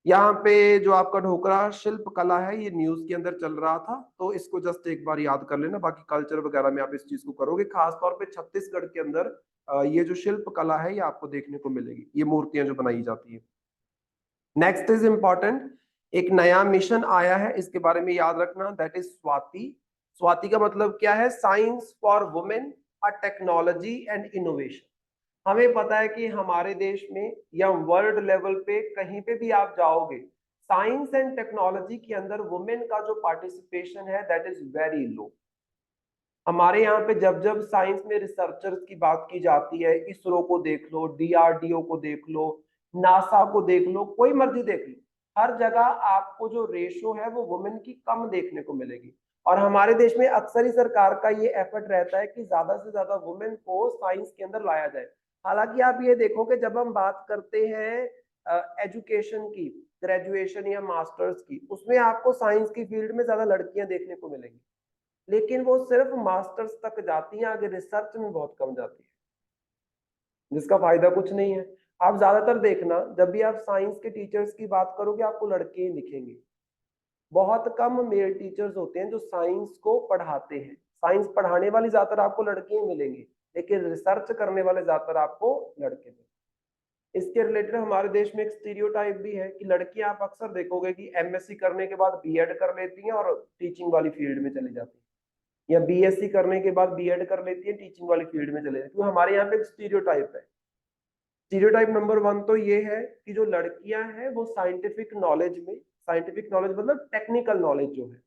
यहाँ पे जो आपका ढोकरा शिल्प कला है, ये न्यूज के अंदर चल रहा था, तो इसको जस्ट एक बार याद कर लेना। बाकी कल्चर वगैरह में आप इस चीज को करोगे, खासतौर पे छत्तीसगढ़ के अंदर ये जो शिल्प कला है ये आपको देखने को मिलेगी, ये मूर्तियां जो बनाई जाती है। नेक्स्ट इज इंपॉर्टेंट, एक नया मिशन आया है, इसके बारे में याद रखना, दैट इज स्वाति। स्वाति का मतलब क्या है, science for women, a technology and innovation. हमें पता है कि हमारे देश में या वर्ल्ड लेवल पे कहीं पे भी आप जाओगे, साइंस एंड टेक्नोलॉजी के अंदर वुमेन का जो पार्टिसिपेशन है दैट इज वेरी लो। हमारे यहाँ पे जब जब साइंस में रिसर्चर्स की बात की जाती है, इसरो को देख लो, डीआरडीओ को देख लो, नासा को देख लो, कोई मर्जी देख लो, हर जगह आपको जो रेशो है वो वुमेन की कम देखने को मिलेगी। और हमारे देश में अक्सर ही सरकार का ये एफर्ट रहता है कि ज्यादा से ज्यादा वुमेन को साइंस के अंदर लाया जाए। हालांकि आप ये देखोगे जब हम बात करते हैं एजुकेशन की, ग्रेजुएशन या मास्टर्स की, उसमें आपको साइंस की फील्ड में ज्यादा लड़कियां देखने को मिलेंगी, लेकिन वो सिर्फ मास्टर्स तक जाती हैं, आगे रिसर्च में बहुत कम जाती है, जिसका फायदा कुछ नहीं है। आप ज्यादातर देखना जब भी आप साइंस के टीचर्स की बात करोगे आपको लड़के ही दिखेंगे। बहुत कम मेल टीचर्स होते हैं जो साइंस को पढ़ाते हैं। साइंस पढ़ाने वाली ज्यादातर आपको लड़के ही मिलेंगे, लेकिन रिसर्च करने वाले ज्यादातर आपको लड़के मिलेंगे। इसके रिलेटेड हमारे देश में एक स्टीरियोटाइप भी है कि लड़कियां आप अक्सर देखोगे कि एमएससी करने के बाद बीएड कर लेती हैं और टीचिंग वाली फील्ड में चली जाती है, या बीएससी करने के बाद बीएड कर लेती है, टीचिंग वाली फील्ड में चले जाती है। क्योंकि हमारे यहाँ पे एक स्टीरियोटाइप है। स्टीरियोटाइप नंबर 1 तो ये है कि जो लड़कियां हैं वो साइंटिफिक नॉलेज में, साइंटिफिक नॉलेज मतलब टेक्निकल नॉलेज जो है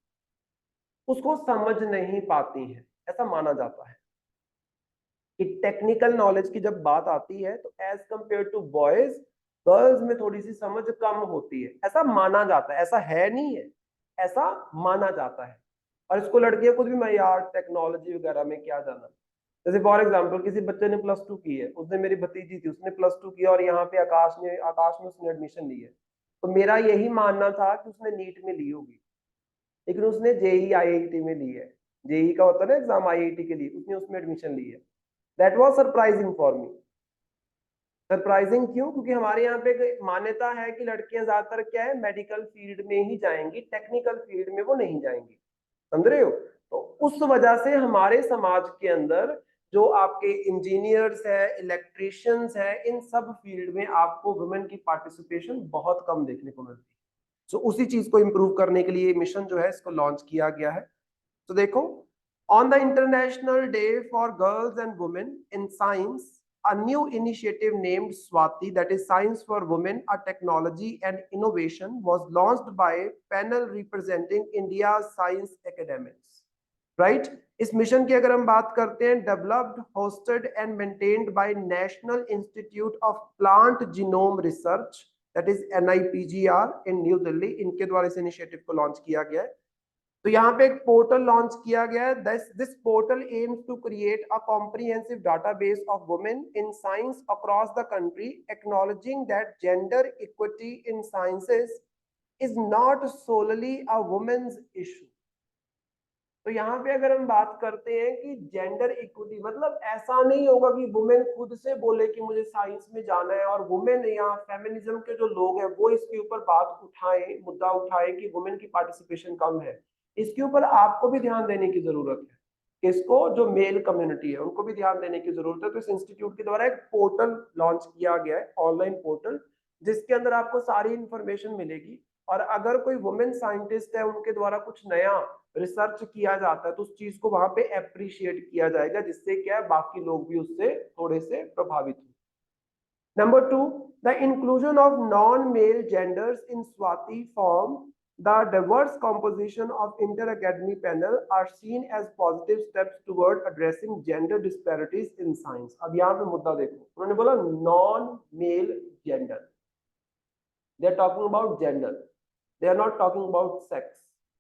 उसको समझ नहीं पाती हैं, ऐसा माना जाता है कि टेक्निकल नॉलेज की जब बात आती है तो as compare to boys, girls में थोड़ी सी समझ कम होती है, ऐसा माना जाता है। ऐसा है नहीं है, ऐसा माना जाता है। और इसको लड़कियां खुद भी, मैं यार टेक्नोलॉजी वगैरह में क्या जाना। जैसे फॉर एग्जांपल किसी बच्चे ने +2 की है, उसने, मेरी भतीजी थी, उसने +2 किया और यहाँ पे आकाश में उसने एडमिशन ली है। तो मेरा यही मानना था कि उसने नीट में ली होगी, लेकिन उसने जेई आईआईटी में ली है। जेई का होता है ना एग्जाम आईआईटी के लिए, उसने उसमें एडमिशन ली है। That was surprising for me. Surprising क्यों? क्योंकि हमारे यहाँ पे एक मान्यता है कि लड़कियां ज्यादातर क्या है, मेडिकल फील्ड में ही जाएंगी, टेक्निकल फील्ड में वो नहीं जाएंगी, समझ रहे हो? तो उस वजह से हमारे समाज के अंदर जो आपके इंजीनियर्स है, इलेक्ट्रिशियंस है, इन सब फील्ड में आपको वुमेन की पार्टिसिपेशन बहुत कम देखने को मिलती है। सो उसी चीज को इंप्रूव करने के लिए मिशन जो है इसको लॉन्च किया गया है। तो देखो, on the international day for girls and women in science, a new initiative named Swati, that is Science for Women, a Technology and Innovation, was launched by a panel representing India's science academics. Right? इस मिशन की अगर हम बात करते हैं, developed, hosted and maintained by national institute of plant genome research, that is NIPGR in new Delhi, इनके द्वारा इस इनिशिएटिव को लॉन्च किया गया है। तो यहाँ पे एक पोर्टल लॉन्च किया गया है। This portal aims to create a comprehensive database of women in science across the country, acknowledging that gender equity in sciences is not solely a women's issue. तो यहाँ पे अगर हम बात करते हैं कि जेंडर इक्विटी, मतलब ऐसा नहीं होगा कि वुमेन खुद से बोले कि मुझे साइंस में जाना है, और वुमेन या फेमिनिज्म के जो लोग हैं वो इसके ऊपर बात उठाएं, मुद्दा उठाएं कि वुमेन की पार्टिसिपेशन कम है। इसके ऊपर आपको भी ध्यान देने की जरूरत है। इसको जो मेल कम्युनिटी है उनको भी ध्यान देने की जरूरत है। तो इस इंस्टीट्यूट के द्वारा एक पोर्टल लॉन्च किया गया है, ऑनलाइन पोर्टल, जिसके अंदर आपको सारी इंफॉर्मेशन मिलेगी। और अगर कोई वुमेन साइंटिस्ट है, उनके द्वारा कुछ नया रिसर्च किया जाता है, तो उस चीज को वहां पे अप्रिशिएट किया जाएगा, जिससे क्या है बाकी लोग भी उससे थोड़े से प्रभावित हो। Number 2, the inclusion of non male genders in स्वाति form the diverse composition of inter-academy panel are seen as positive steps toward addressing gender disparities in science। अब यहाँ पे मुद्दा देखो, उन्होंने बोला non male gender, they are talking about gender, they are not talking about sex,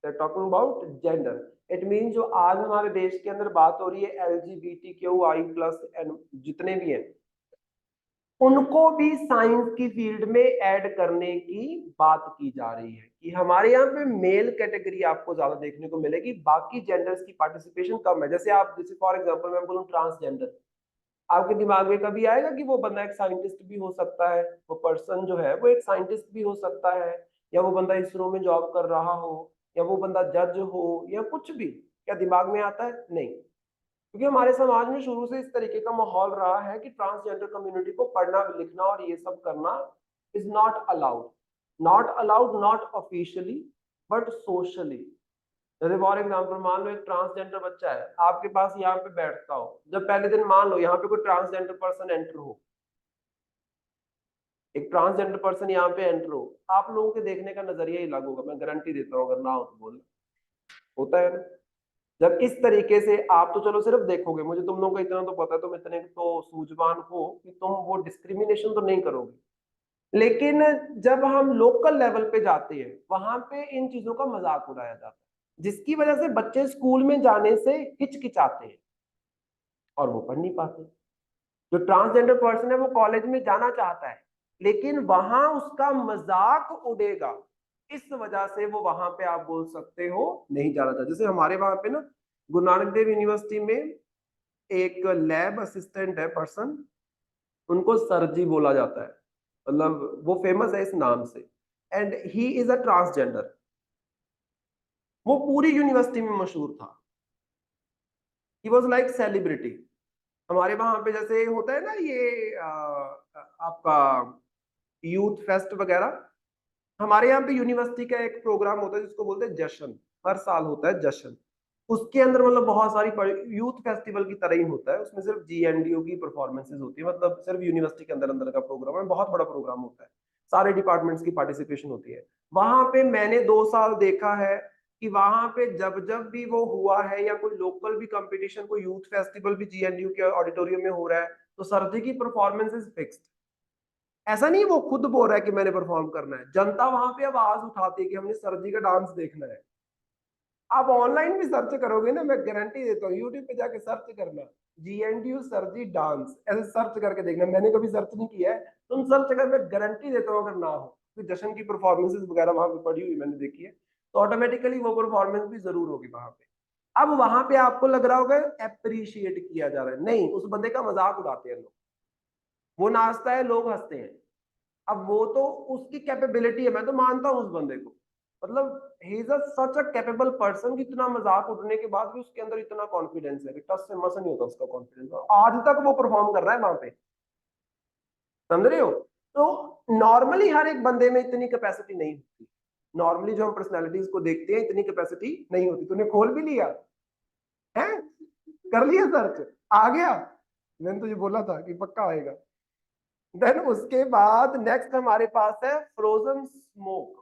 they are talking about gender। it means जो आज हमारे देश के अंदर बात हो रही है LGBTQI+ जितने भी हैं, उनको भी साइंस की फील्ड में ऐड करने की बात की जा रही है कि हमारे यहाँ पे मेल कैटेगरी आपको ज्यादा देखने को मिलेगी, बाकी जेंडर्स की पार्टिसिपेशन कम है। जैसे फॉर एग्जांपल मैं बोलूं ट्रांसजेंडर, आपके दिमाग में कभी आएगा कि वो बंदा एक साइंटिस्ट भी हो सकता है, वो पर्सन जो है वो एक साइंटिस्ट भी हो सकता है, या वो बंदा इसरो में जॉब कर रहा हो, या वो बंदा जज हो, या कुछ भी? क्या दिमाग में आता है? नहीं, क्योंकि हमारे समाज में शुरू से इस तरीके का माहौल रहा है कि ट्रांसजेंडर कम्युनिटी को पढ़ना लिखना और ये सब करना is not allowed, not officially but socially. जैसे फॉर एग्जाम्पल मान लो एक ट्रांसजेंडर बच्चा है आपके पास यहाँ पे बैठता हो, जब पहले दिन मान लो यहाँ पे कोई ट्रांसजेंडर पर्सन एंटर हो, एक ट्रांसजेंडर पर्सन यहाँ पे एंटर हो, आप लोगों के देखने का नजरिया ही अलग होगा, मैं गारंटी देता हूँ, अगर ना हो तो बोल, होता है ना? जब इस तरीके से आप तो चलो सिर्फ देखोगे, मुझे तुम लोगों को इतना तो पता है, तुम इतने तो सूझवान हो कि तुम वो डिस्क्रिमिनेशन तो नहीं करोगे, लेकिन जब हम लोकल लेवल पे जाते हैं वहां पे इन चीजों का मजाक उड़ाया जाता है, जिसकी वजह से बच्चे स्कूल में जाने से हिचकिचाते हैं और वो पढ़ नहीं पाते। जो ट्रांसजेंडर पर्सन है वो कॉलेज में जाना चाहता है, लेकिन वहां उसका मजाक उड़ेगा, इस वजह से वो वहां पे आप बोल सकते हो नहीं जाना चाहता। जैसे हमारे वहां पे ना गुरु नानक देव यूनिवर्सिटी में एक लैब असिस्टेंट है पर्सन, उनको सर जी बोला जाता है, मतलब वो फेमस है इस नाम से, and he is a transgender. वो पूरी यूनिवर्सिटी में मशहूर था, ही वॉज लाइक सेलिब्रिटी। हमारे वहां पे जैसे होता है ना ये आपका यूथ फेस्ट वगैरह, हमारे यहाँ पे यूनिवर्सिटी का एक प्रोग्राम होता है जिसको बोलते हैं जश्न, हर साल होता है जश्न। उसके अंदर मतलब बहुत सारी यूथ फेस्टिवल की तरह ही होता है, उसमें सिर्फ GNDU की परफॉर्मेंसेज होती है, मतलब सिर्फ यूनिवर्सिटी के अंदर अंदर का प्रोग्राम है, बहुत बड़ा प्रोग्राम होता है, सारे डिपार्टमेंट्स की पार्टिसिपेशन होती है। वहां पे मैंने 2 साल देखा है कि वहां पे जब जब भी वो हुआ है, या कोई लोकल भी कंपटीशन, कोई यूथ फेस्टिवल भी GNDU के ऑडिटोरियम में हो रहा है, तो सर जी की परफॉर्मेंस इज फिक्स्ड। ऐसा नहीं वो खुद बोल रहा है कि मैंने परफॉर्म करना है, जनता वहां पे आवाज उठाती है कि हमने सर जी का डांस देखना है। आप ऑनलाइन भी सर्च करोगे ना, मैं गारंटी देता हूँ, यूट्यूब पे जाके सर्च करना GNDU सर जी डांस, ऐसे सर्च करके देखना, मैंने कभी सर्च नहीं किया है, तुम सर्च कर, मैं गारंटी देता हूँ अगर ना हो, क्योंकि जश्न की परफॉर्मेंसेस वगैरह वहां पे पड़ी हुई मैंने देखी है, तो ऑटोमेटिकली वो परफॉर्मेंस भी जरूर होगी वहां पे। अब वहां पे आपको लग रहा होगा अप्रिशिएट किया जा रहा है, नहीं, उस बंदे का मजाक उड़ाते हैं लोग, वो नाचता है, लोग हंसते हैं। अब वो तो उसकी कैपेबिलिटी है, मैं तो मानता हूँ उस बंदे को, मतलब he is such a capable person कि इतना मजाक उड़ने के बाद भी उसके अंदर इतना कॉन्फिडेंस है कि टस से मस नहीं होता उसका कॉन्फिडेंस, और आज तक वो परफॉर्म कर रहा है वहां पे, समझ रहे हो? तो नॉर्मली हर एक बंदे में इतनी कैपेसिटी नहीं होती, नॉर्मली जो हम पर्सनैलिटीज को देखते हैं इतनी कैपेसिटी नहीं होती। तूने खोल भी लिया है, कर लिया सर्च, आ गया? मैंने तुझे बोला था कि पक्का आएगा। देन उसके बाद नेक्स्ट हमारे पास है फ्रोजन स्मोक।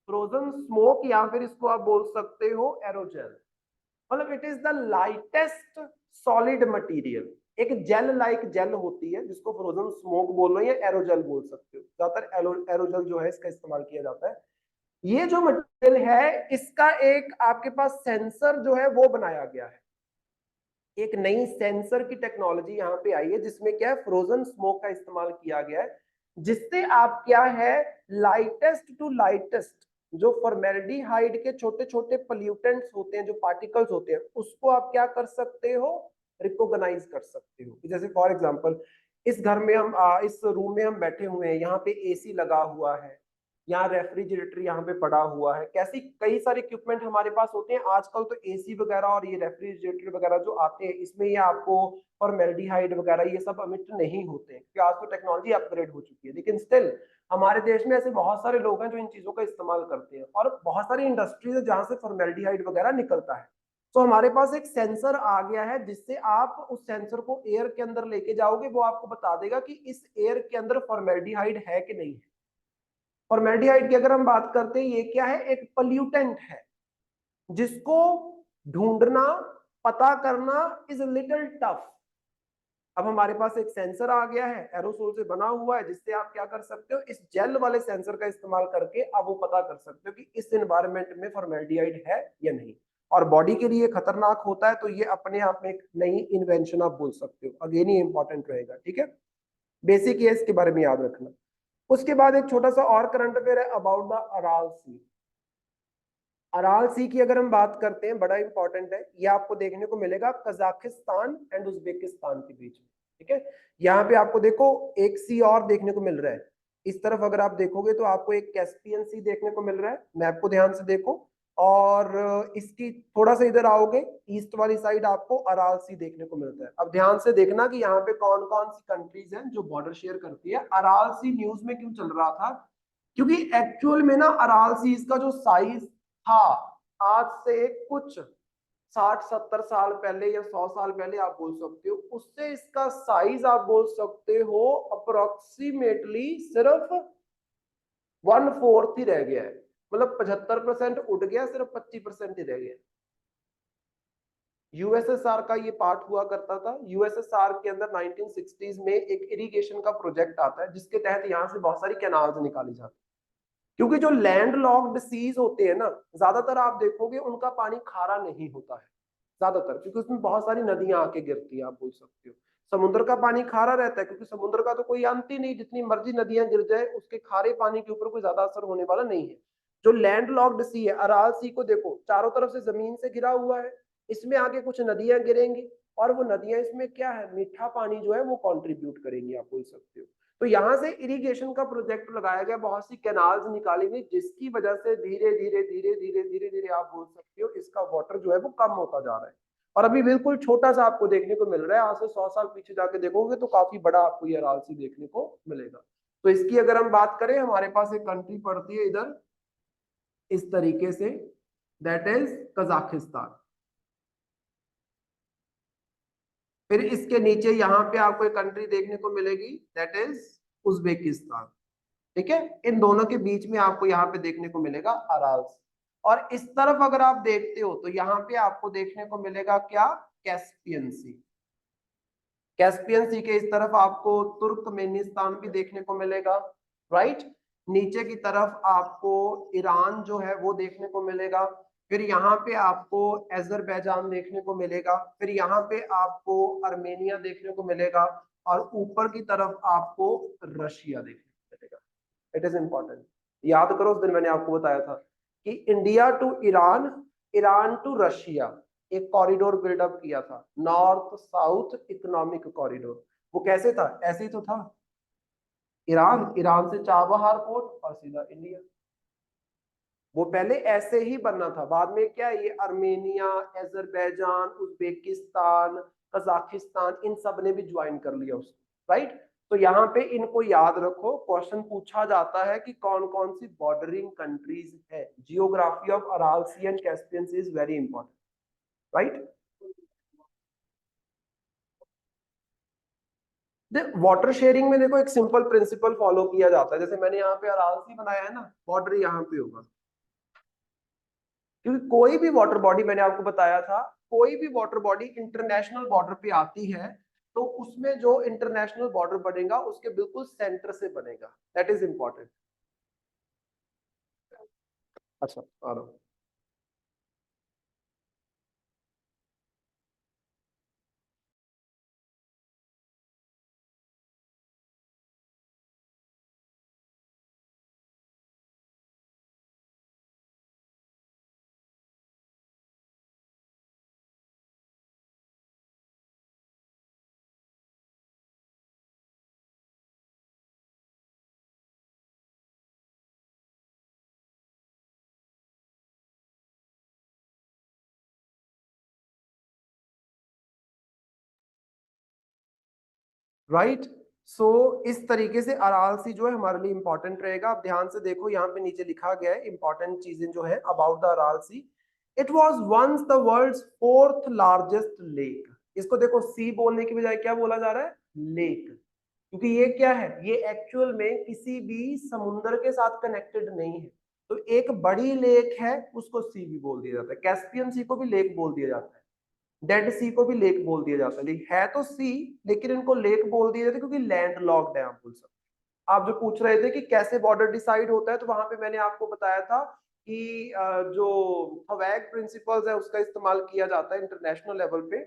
फ्रोजन स्मोक या फिर इसको आप बोल सकते हो एरोजेल, मतलब it is the lightest solid material. एक जेल लाइक जेल होती है जिसको फ्रोजन स्मोक बोल रहे हैं या एरोजेल बोल सकते हो, ज्यादातर एरोजेल जो है इसका इस्तेमाल किया जाता है। ये जो मटेरियल है इसका एक आपके पास सेंसर जो है वो बनाया गया है, एक नई सेंसर की टेक्नोलॉजी यहाँ पे आई है जिसमें क्या है फ्रोजन स्मोक का इस्तेमाल किया गया है, जिससे आप क्या है लाइटेस्ट टू लाइटेस्ट जो फॉर्मेल्डिहाइड के छोटे छोटे पोल्यूटेंट्स होते हैं, जो पार्टिकल्स होते हैं, उसको आप क्या कर सकते हो, रिकॉग्नाइज कर सकते हो। जैसे फॉर एग्जांपल इस घर में हम इस रूम में हम बैठे हुए हैं, यहाँ पे एसी लगा हुआ है, यहाँ रेफ्रिजरेटर यहाँ पे पड़ा हुआ है, कैसी कई सारे इक्विपमेंट हमारे पास होते हैं आजकल। तो एसी वगैरह और ये रेफ्रिजरेटर वगैरह जो आते हैं इसमें ये आपको फॉर्मेल्डिहाइड वगैरह ये सब अमिट नहीं होते क्योंकि आज तो टेक्नोलॉजी अपग्रेड हो चुकी है, लेकिन स्टिल हमारे देश में ऐसे बहुत सारे लोग हैं जो इन चीजों का इस्तेमाल करते हैं, और बहुत सारी इंडस्ट्रीज है जहां से फॉर्मेल्डिहाइड वगैरह निकलता है। तो हमारे पास एक सेंसर आ गया है जिससे आप उस सेंसर को एयर के अंदर लेके जाओगे, वो आपको बता देगा कि इस एयर के अंदर फॉर्मेल्डिहाइड है कि नहीं है। फॉर्मेल्डिहाइड की अगर हम बात करते हैं, ये क्या है, एक पोल्यूटेंट है जिसको ढूंढना, पता करना इज लिटिल टफ। अब हमारे पास एक सेंसर आ गया है, एरोसोल से बना हुआ है, जिससे आप क्या कर सकते हो, इस जेल वाले सेंसर का इस्तेमाल करके आप वो पता कर सकते हो कि इस एनवायरनमेंट में फॉर्मेल्डिहाइड है या नहीं, और बॉडी के लिए खतरनाक होता है। तो ये अपने आप में एक नई इन्वेंशन आप बोल सकते हो, अगेन ये इंपॉर्टेंट रहेगा, ठीक है? बेसिक ये इसके बारे में याद रखना। उसके बाद एक छोटा सा और करंट अफेयर है about the Aral sea. Aral sea की अगर हम बात करते हैं, बड़ा इंपॉर्टेंट है, ये आपको देखने को मिलेगा कजाकिस्तान एंड उज्बेकिस्तान के बीच में, ठीक है? यहाँ पे आपको देखो एक सी और देखने को मिल रहा है, इस तरफ अगर आप देखोगे तो आपको एक कैस्पियन सी देखने को मिल रहा है, मैप को ध्यान से देखो, और इसकी थोड़ा सा इधर आओगे ईस्ट वाली साइड आपको अराल सी देखने को मिलता है। अब ध्यान से देखना कि यहाँ पे कौन कौन सी कंट्रीज हैं जो बॉर्डर शेयर करती है। अराल सी न्यूज में क्यों चल रहा था, क्योंकि एक्चुअल में ना अराल सीज का जो साइज था, आज से कुछ 60-70 साल पहले या 100 साल पहले आप बोल सकते हो, उससे इसका साइज आप बोल सकते हो अप्रोक्सीमेटली सिर्फ 1/4 ही रह गया है, मतलब 75% उड़ गया, सिर्फ 25% ही रह गया। यूएसएसआर का ये पार्ट हुआ करता था। यूएसएसआर के अंदर 1960s में एक इरिगेशन का प्रोजेक्ट आता है जिसके तहत यहाँ से बहुत सारी कैनाल्स निकाली जाती है, क्योंकि जो लैंड लॉक्ड सीज होते हैं ना, ज्यादातर आप देखोगे उनका पानी खारा नहीं होता है ज्यादातर, क्योंकि उसमें बहुत सारी नदियां आके गिरती हैं, आप बोल सकते हो। समुद्र का पानी खारा रहता है क्योंकि समुद्र का तो कोई अंत ही नहीं, जितनी मर्जी नदियां गिर जाए उसके खारे पानी के ऊपर कोई ज्यादा असर होने वाला नहीं है। जो लैंड लॉक्ड सी है, अराल सी को देखो, चारों तरफ से जमीन से घिरा हुआ है, इसमें आगे कुछ नदियां गिरेंगी, और वो नदियां इसमें क्या है, मीठा पानी जो है वो कॉन्ट्रीब्यूट करेंगी, आप बोल सकते हो। तो यहाँ से इरिगेशन का प्रोजेक्ट लगाया गया, बहुत सी कैनाल्स निकाली गई, जिसकी वजह से धीरे धीरे धीरे धीरे धीरे धीरे आप बोल सकते हो इसका वाटर जो है वो कम होता जा रहा है, और अभी बिल्कुल छोटा सा आपको देखने को मिल रहा है। आज से 100 साल पीछे जाके देखोगे तो काफी बड़ा आपको ये अराल सी देखने को मिलेगा। तो इसकी अगर हम बात करें, हमारे पास एक कंट्री पड़ती है इधर इस तरीके से, दैट इज कजाकिस्तान। फिर इसके नीचे यहाँ पे आपको एक कंट्री देखने को मिलेगी, दैट इज उज्बेकिस्तान, ठीक है? इन दोनों के बीच में आपको यहाँ पे देखने को मिलेगा अराल। और इस तरफ अगर आप देखते हो तो यहाँ पे आपको देखने को मिलेगा क्या, कैस्पियन सी। कैस्पियन सी के इस तरफ आपको तुर्कमेनिस्तान भी देखने को मिलेगा, राइट? नीचे की तरफ आपको ईरान जो है वो देखने को मिलेगा, फिर यहाँ पे आपको अजरबैजान देखने को मिलेगा, फिर यहाँ पे आपको अर्मेनिया देखने को मिलेगा, और ऊपर की तरफ आपको रशिया देखने को मिलेगा। इट इज इंपॉर्टेंट, याद करो उस दिन मैंने आपको बताया था कि India to Iran, Iran to Russia एक कॉरिडोर बिल्डअप किया था, नॉर्थ साउथ इकोनॉमिक कॉरिडोर। वो कैसे था, ऐसे ही तो था, ईरान, ईरान से चाबहार पोर्ट और सीधा इंडिया। वो पहले ऐसे ही बनना था, बाद में क्या ये अर्मेनिया, अजरबैजान, उज्बेकिस्तान, कजाकिस्तान, इन सब ने भी ज्वाइन कर लिया उसको, राइट। तो यहाँ पे इनको याद रखो, क्वेश्चन पूछा जाता है कि कौन कौन सी बॉर्डरिंग कंट्रीज है। Geography of Aral Sea and Caspian Sea is very important, right. Water sharing में देखो एक सिंपल प्रिंसिपल फॉलो किया जाता है, जैसे मैंने यहाँ पे अराल सी बनाया है ना, बॉर्डर यहाँ पे होगा, क्योंकि कोई भी वाटर बॉडी, मैंने आपको बताया था, कोई भी वाटर बॉडी इंटरनेशनल बॉर्डर पे आती है तो उसमें जो इंटरनेशनल बॉर्डर बनेगा उसके बिल्कुल सेंटर से बनेगा, दैट इज इंपॉर्टेंट। अच्छा आ रहा हूं। राइट, सो इस तरीके से अराल सी जो है हमारे लिए इंपॉर्टेंट रहेगा। आप ध्यान से देखो, यहाँ पे नीचे लिखा गया है इंपॉर्टेंट चीजें जो है about the Aral Sea. It was once the world's fourth largest lake. इसको देखो, सी बोलने की बजाय क्या बोला जा रहा है, लेक, क्योंकि ये क्या है, ये एक्चुअल में किसी भी समुद्र के साथ कनेक्टेड नहीं है। तो एक बड़ी लेक है उसको सी भी बोल दिया जाता है, कैस्पियन सी को भी लेक बोल दिया जाता है, डेड सी को भी लेक बोल दिया जाता है, लेकिन है तो सी, लेकिन इनको लेक बोल दिया जाता है क्योंकि लैंड लॉक्ड है, आप बोल सकते। आप जो पूछ रहे थे कि कैसे बॉर्डर डिसाइड होता है, तो वहां पे मैंने आपको बताया था कि जो हवैग प्रिंसिपल्स है उसका इस्तेमाल किया जाता है इंटरनेशनल लेवल पे,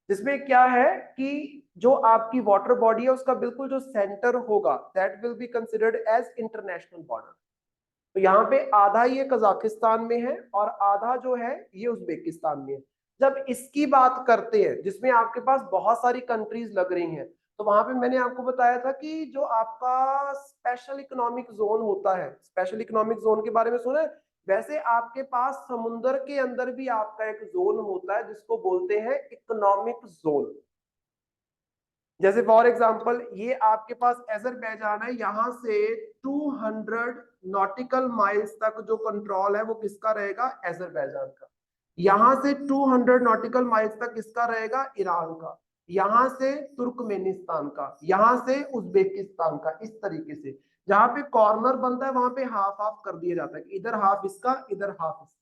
जिसमें क्या है कि जो आपकी वाटर बॉडी है उसका बिल्कुल जो सेंटर होगा that will be considered as international border. तो यहाँ पे आधा ये कजाकिस्तान में है और आधा जो है ये उज्बेकिस्तान में है। जब इसकी बात करते हैं जिसमें आपके पास बहुत सारी कंट्रीज लग रही हैं, तो वहां पे मैंने आपको बताया था कि जो आपका स्पेशल इकोनॉमिक जोन होता है, स्पेशल इकोनॉमिक जोन के बारे में सुना है, वैसे आपके पास समुद्र के अंदर भी आपका एक जोन होता है जिसको बोलते हैं इकोनॉमिक जोन। जैसे फॉर एग्जांपल ये आपके पास अजरबैजान है, यहां से 200 नॉटिकल माइल्स तक जो कंट्रोल है वो किसका रहेगा, अजरबैजान का। यहां से 200 नॉटिकल माइल्स तक किसका रहेगा, ईरान का। यहां से तुर्कमेनिस्तान का, यहां से उज्बेकिस्तान का। इस तरीके से जहां पे कॉर्नर बनता है वहां पे हाफ हाफ कर दिया जाता है कि इधर हाफ इसका, इधर हाफ इसका।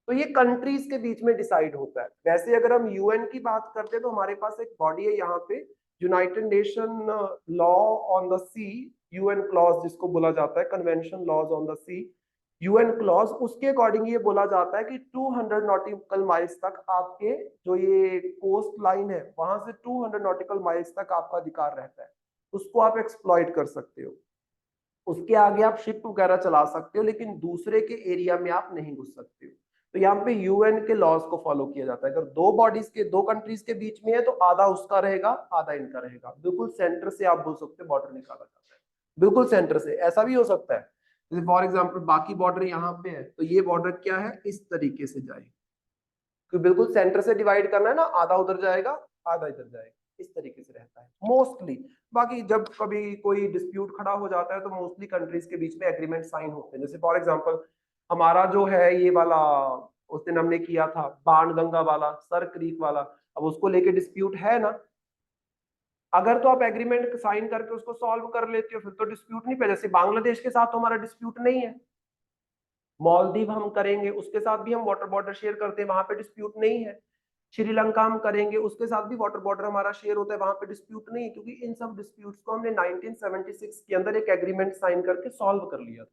तो ये कंट्रीज के बीच में डिसाइड होता है। वैसे अगर हम यूएन की बात करते हैं तो हमारे पास एक बॉडी है यहाँ पे, United Nation law on the sea, UN clause जिसको बोला जाता है, convention laws on the sea, UN clause. उसके अकॉर्डिंग ये बोला जाता है कि 200 नॉटिकल माइल्स तक आपके जो ये कोस्ट लाइन है वहां से 200 नॉटिकल माइल्स तक आपका अधिकार रहता है, उसको आप एक्सप्लॉइट कर सकते हो। उसके आगे आप शिप वगैरह चला सकते हो, लेकिन दूसरे के एरिया में आप नहीं घुस सकते हो। तो यहाँ पे यूएन के लॉज को फॉलो किया जाता है। अगर दो बॉडीज के, दो कंट्रीज के बीच में है तो आधा उसका रहेगा, आधा इनका रहेगा। बिल्कुल सेंटर से आप बोल सकते हो बॉर्डर निकाला जाता है, बिल्कुल सेंटर से। ऐसा भी हो सकता है जैसे फॉर एग्जाम्पल बाकी बॉर्डर यहाँ पे है तो ये बॉर्डर क्या है, इस तरीके से जाए, क्योंकि बिल्कुल सेंटर से डिवाइड करना है ना, आधा उधर जाएगा आधा इधर जाएगा, इस तरीके से रहता है मोस्टली। बाकी जब कभी कोई डिस्प्यूट खड़ा हो जाता है तो मोस्टली कंट्रीज के बीच में एग्रीमेंट साइन होते हैं। जैसे फॉर एग्जांपल हमारा जो है ये वाला, उस दिन हमने किया था बाणगंगा वाला, सर क्रीक वाला, अब उसको लेके डिस्प्यूट है ना। अगर तो आप एग्रीमेंट साइन करके उसको सॉल्व कर लेते हो फिर तो डिस्प्यूट नहीं पे। जैसे बांग्लादेश के साथ तो हमारा डिस्प्यूट नहीं है, मालदीव हम करेंगे उसके साथ भी हम वाटर बॉर्डर शेयर करते हैं, वहां पे डिस्प्यूट नहीं है। श्रीलंका हम करेंगे उसके साथ भी वाटर बॉर्डर हमारा शेयर होता है, वहां पे डिस्प्यूट नहीं है, क्योंकि इन सब डिस्प्यूट्स को हमने 1976 के अंदर एक एग्रीमेंट साइन करके सॉल्व कर लिया था।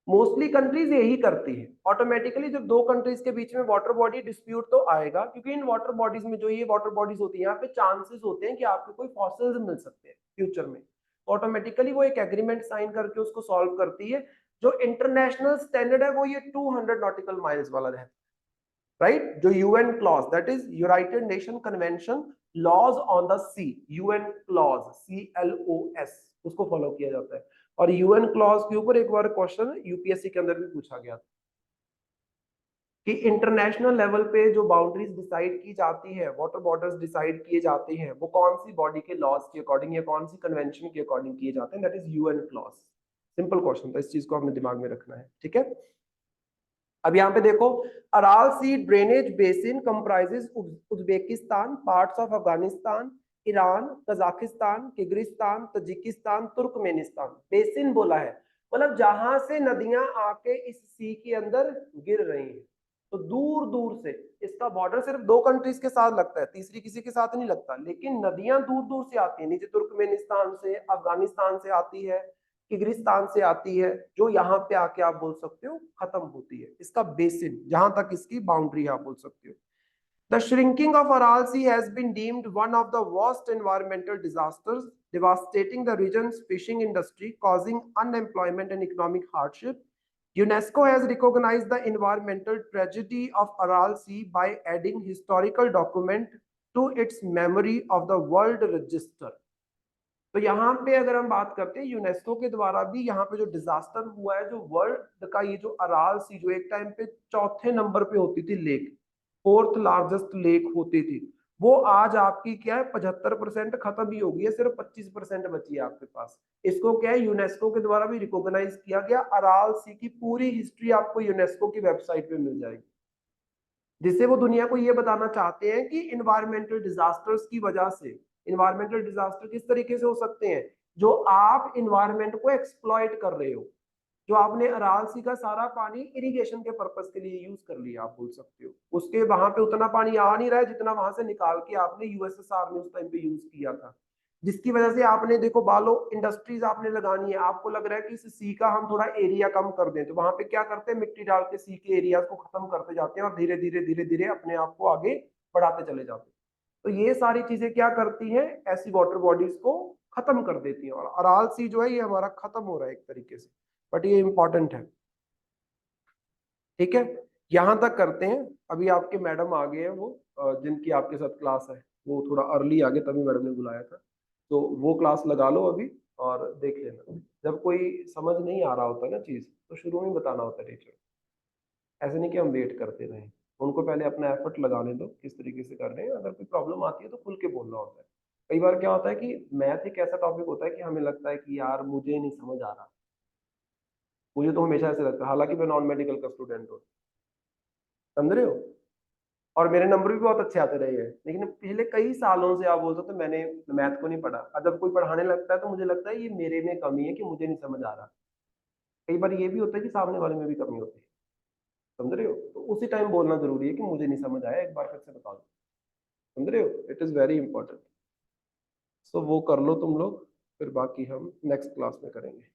मोस्टली कंट्रीज यही करती है ऑटोमेटिकली। जब दो कंट्रीज के बीच में वाटर बॉडी डिस्प्यूट तो आएगा, क्योंकि इन वाटर बॉडीज में जो ये वाटर बॉडीज होती है यहाँ पे चांसेस होते हैं कि आपको कोई फॉसिल्स मिल सकते हैं फ्यूचर में। ऑटोमेटिकली वो एक एग्रीमेंट साइन करके उसको सॉल्व करती है। जो इंटरनेशनल स्टैंडर्ड है वो ये 200 नॉटिकल माइल्स वाला रहता है, राइट। जो UN clause that is United Nation convention laws on the sea, UN clause, CLOS, उसको फॉलो किया जाता है। और यूएन क्लॉज के ऊपर एक बार क्वेश्चन यूपीएससी के अंदर भी पूछा गया था कि इंटरनेशनल लेवल पे जो बाउंड्रीज डिसाइड की जाती है, वाटर बॉर्डर्स डिसाइड किए जाते हैं, वो कौन सी बॉडी के लॉज के अकॉर्डिंग या कौन सी कन्वेंशन के अकॉर्डिंग किए जाते हैं, that is UN clause. Simple question था, इस चीज को आपने दिमाग में रखना है, ठीक है। अब यहाँ पे देखो, Aral Sea drainage basin comprises Uzbekistan, parts of Afghanistan, Iran, Kazakhstan, Kyrgyzstan, Tajikistan, Turkmenistan. Basin बोला है, मतलब जहां से नदियां आके इस सी के अंदर गिर रही हैं। तो दूर दूर से इसका बॉर्डर सिर्फ 2 कंट्रीज के साथ लगता है, तीसरी किसी के साथ नहीं लगता, लेकिन नदियां दूर दूर से आती है, नीचे तुर्कमेनिस्तान से, अफगानिस्तान से आती है, किर्गिस्तान से आती है, जो यहाँ पे आके आप बोल सकते हो खत्म होती है। इसका बेसिन, जहां तक इसकी बाउंड्री आप बोल सकते हो। The shrinking of Aral Sea has been deemed one of the worst environmental disasters, devastating the region's fishing industry, causing unemployment and economic hardship. UNESCO has recognized the environmental tragedy of Aral Sea by adding historical document to its memory of the World Register. तो यहाँ पे अगर हम बात करते हैं, यूनेस्को के द्वारा भी यहाँ पे जो डिजास्टर हुआ है, जो वर्ल्ड का ये जो अराल सी, जो एक टाइम पे चौथे नंबर पे होती थी लेक, 4th लार्जेस्ट लेक होती थी, वो आज आपकी क्या है 75% खत्म ही हो गई है, सिर्फ 25% बची है आपके पास। इसको क्या है, यूनेस्को के द्वारा भी रिकॉग्नाइज किया गया। अराल सी की पूरी हिस्ट्री आपको यूनेस्को की वेबसाइट पे मिल जाएगी, जिससे वो दुनिया को ये बताना चाहते हैं कि इन्वायरमेंटल डिजास्टर्स की वजह से, इन्वायरमेंटल डिजास्टर किस तरीके से हो सकते हैं, जो आप इन्वायरमेंट को एक्सप्लॉइट कर रहे हो, जो आपने अराल सी का सारा पानी इरिगेशन के पर्पस के लिए यूज कर लिया, आप बोल सकते हो, उसके वहां पे उतना पानी आ नहीं रहा है जितना वहां से निकाल के आपने यूएसएसआर में उस टाइम पे यूज किया था, जिसकी वजह से आपने देखो बालो इंडस्ट्रीज आपने लगानी है, आपको लग रहा है कि इस सी का हम थोड़ा एरिया कम कर दें, तो वहां पे क्या करते हैं, मिट्टी डाल के सी के एरिया को खत्म करते जाते हैं और धीरे धीरे धीरे धीरे अपने आप को आगे बढ़ाते चले जाते हैं। तो ये सारी चीजें क्या करती हैं, ऐसी वाटर बॉडीज को खत्म कर देती हैं, और अराल सी जो है ये हमारा खत्म हो रहा है एक तरीके से, बट ये इंपॉर्टेंट है, ठीक है। यहां तक करते हैं। अभी आपके मैडम आ गए हैं, वो जिनकी आपके साथ क्लास है, वो थोड़ा अर्ली आ गए, तभी मैडम ने बुलाया था, तो वो क्लास लगा लो अभी और देख लेना। जब कोई समझ नहीं आ रहा होता ना चीज, तो शुरू में बताना होता है टीचर, ऐसे नहीं कि हम वेट करते रहें, उनको पहले अपना एफर्ट लगाने दो, किस तरीके से कर रहे हैं, अगर कोई प्रॉब्लम आती है तो खुल के बोलना होता है। कई बार क्या होता है कि मैथ एक ऐसा टॉपिक होता है कि हमें लगता है कि यार मुझे नहीं समझ आ रहा, मुझे तो हमेशा ऐसे लगता है, हालांकि मैं नॉन मेडिकल का स्टूडेंट हूँ, समझ रहे हो, और मेरे नंबर भी बहुत अच्छे आते रहे हैं, लेकिन पिछले कई सालों से आप बोल सकते हो मैंने मैथ को नहीं पढ़ा, और जब कोई पढ़ाने लगता है तो मुझे लगता है ये मेरे में कमी है कि मुझे नहीं समझ आ रहा। कई बार ये भी होता है कि सामने वाले में भी कमी होती है, समझ रहे हो, तो उसी टाइम बोलना जरूरी है कि मुझे नहीं समझ आया, एक बार फिर से बता दो, समझ रहे हो, इट इज वेरी इंपॉर्टेंट। सो वो कर लो तुम लोग, फिर बाकी हम नेक्स्ट क्लास में करेंगे।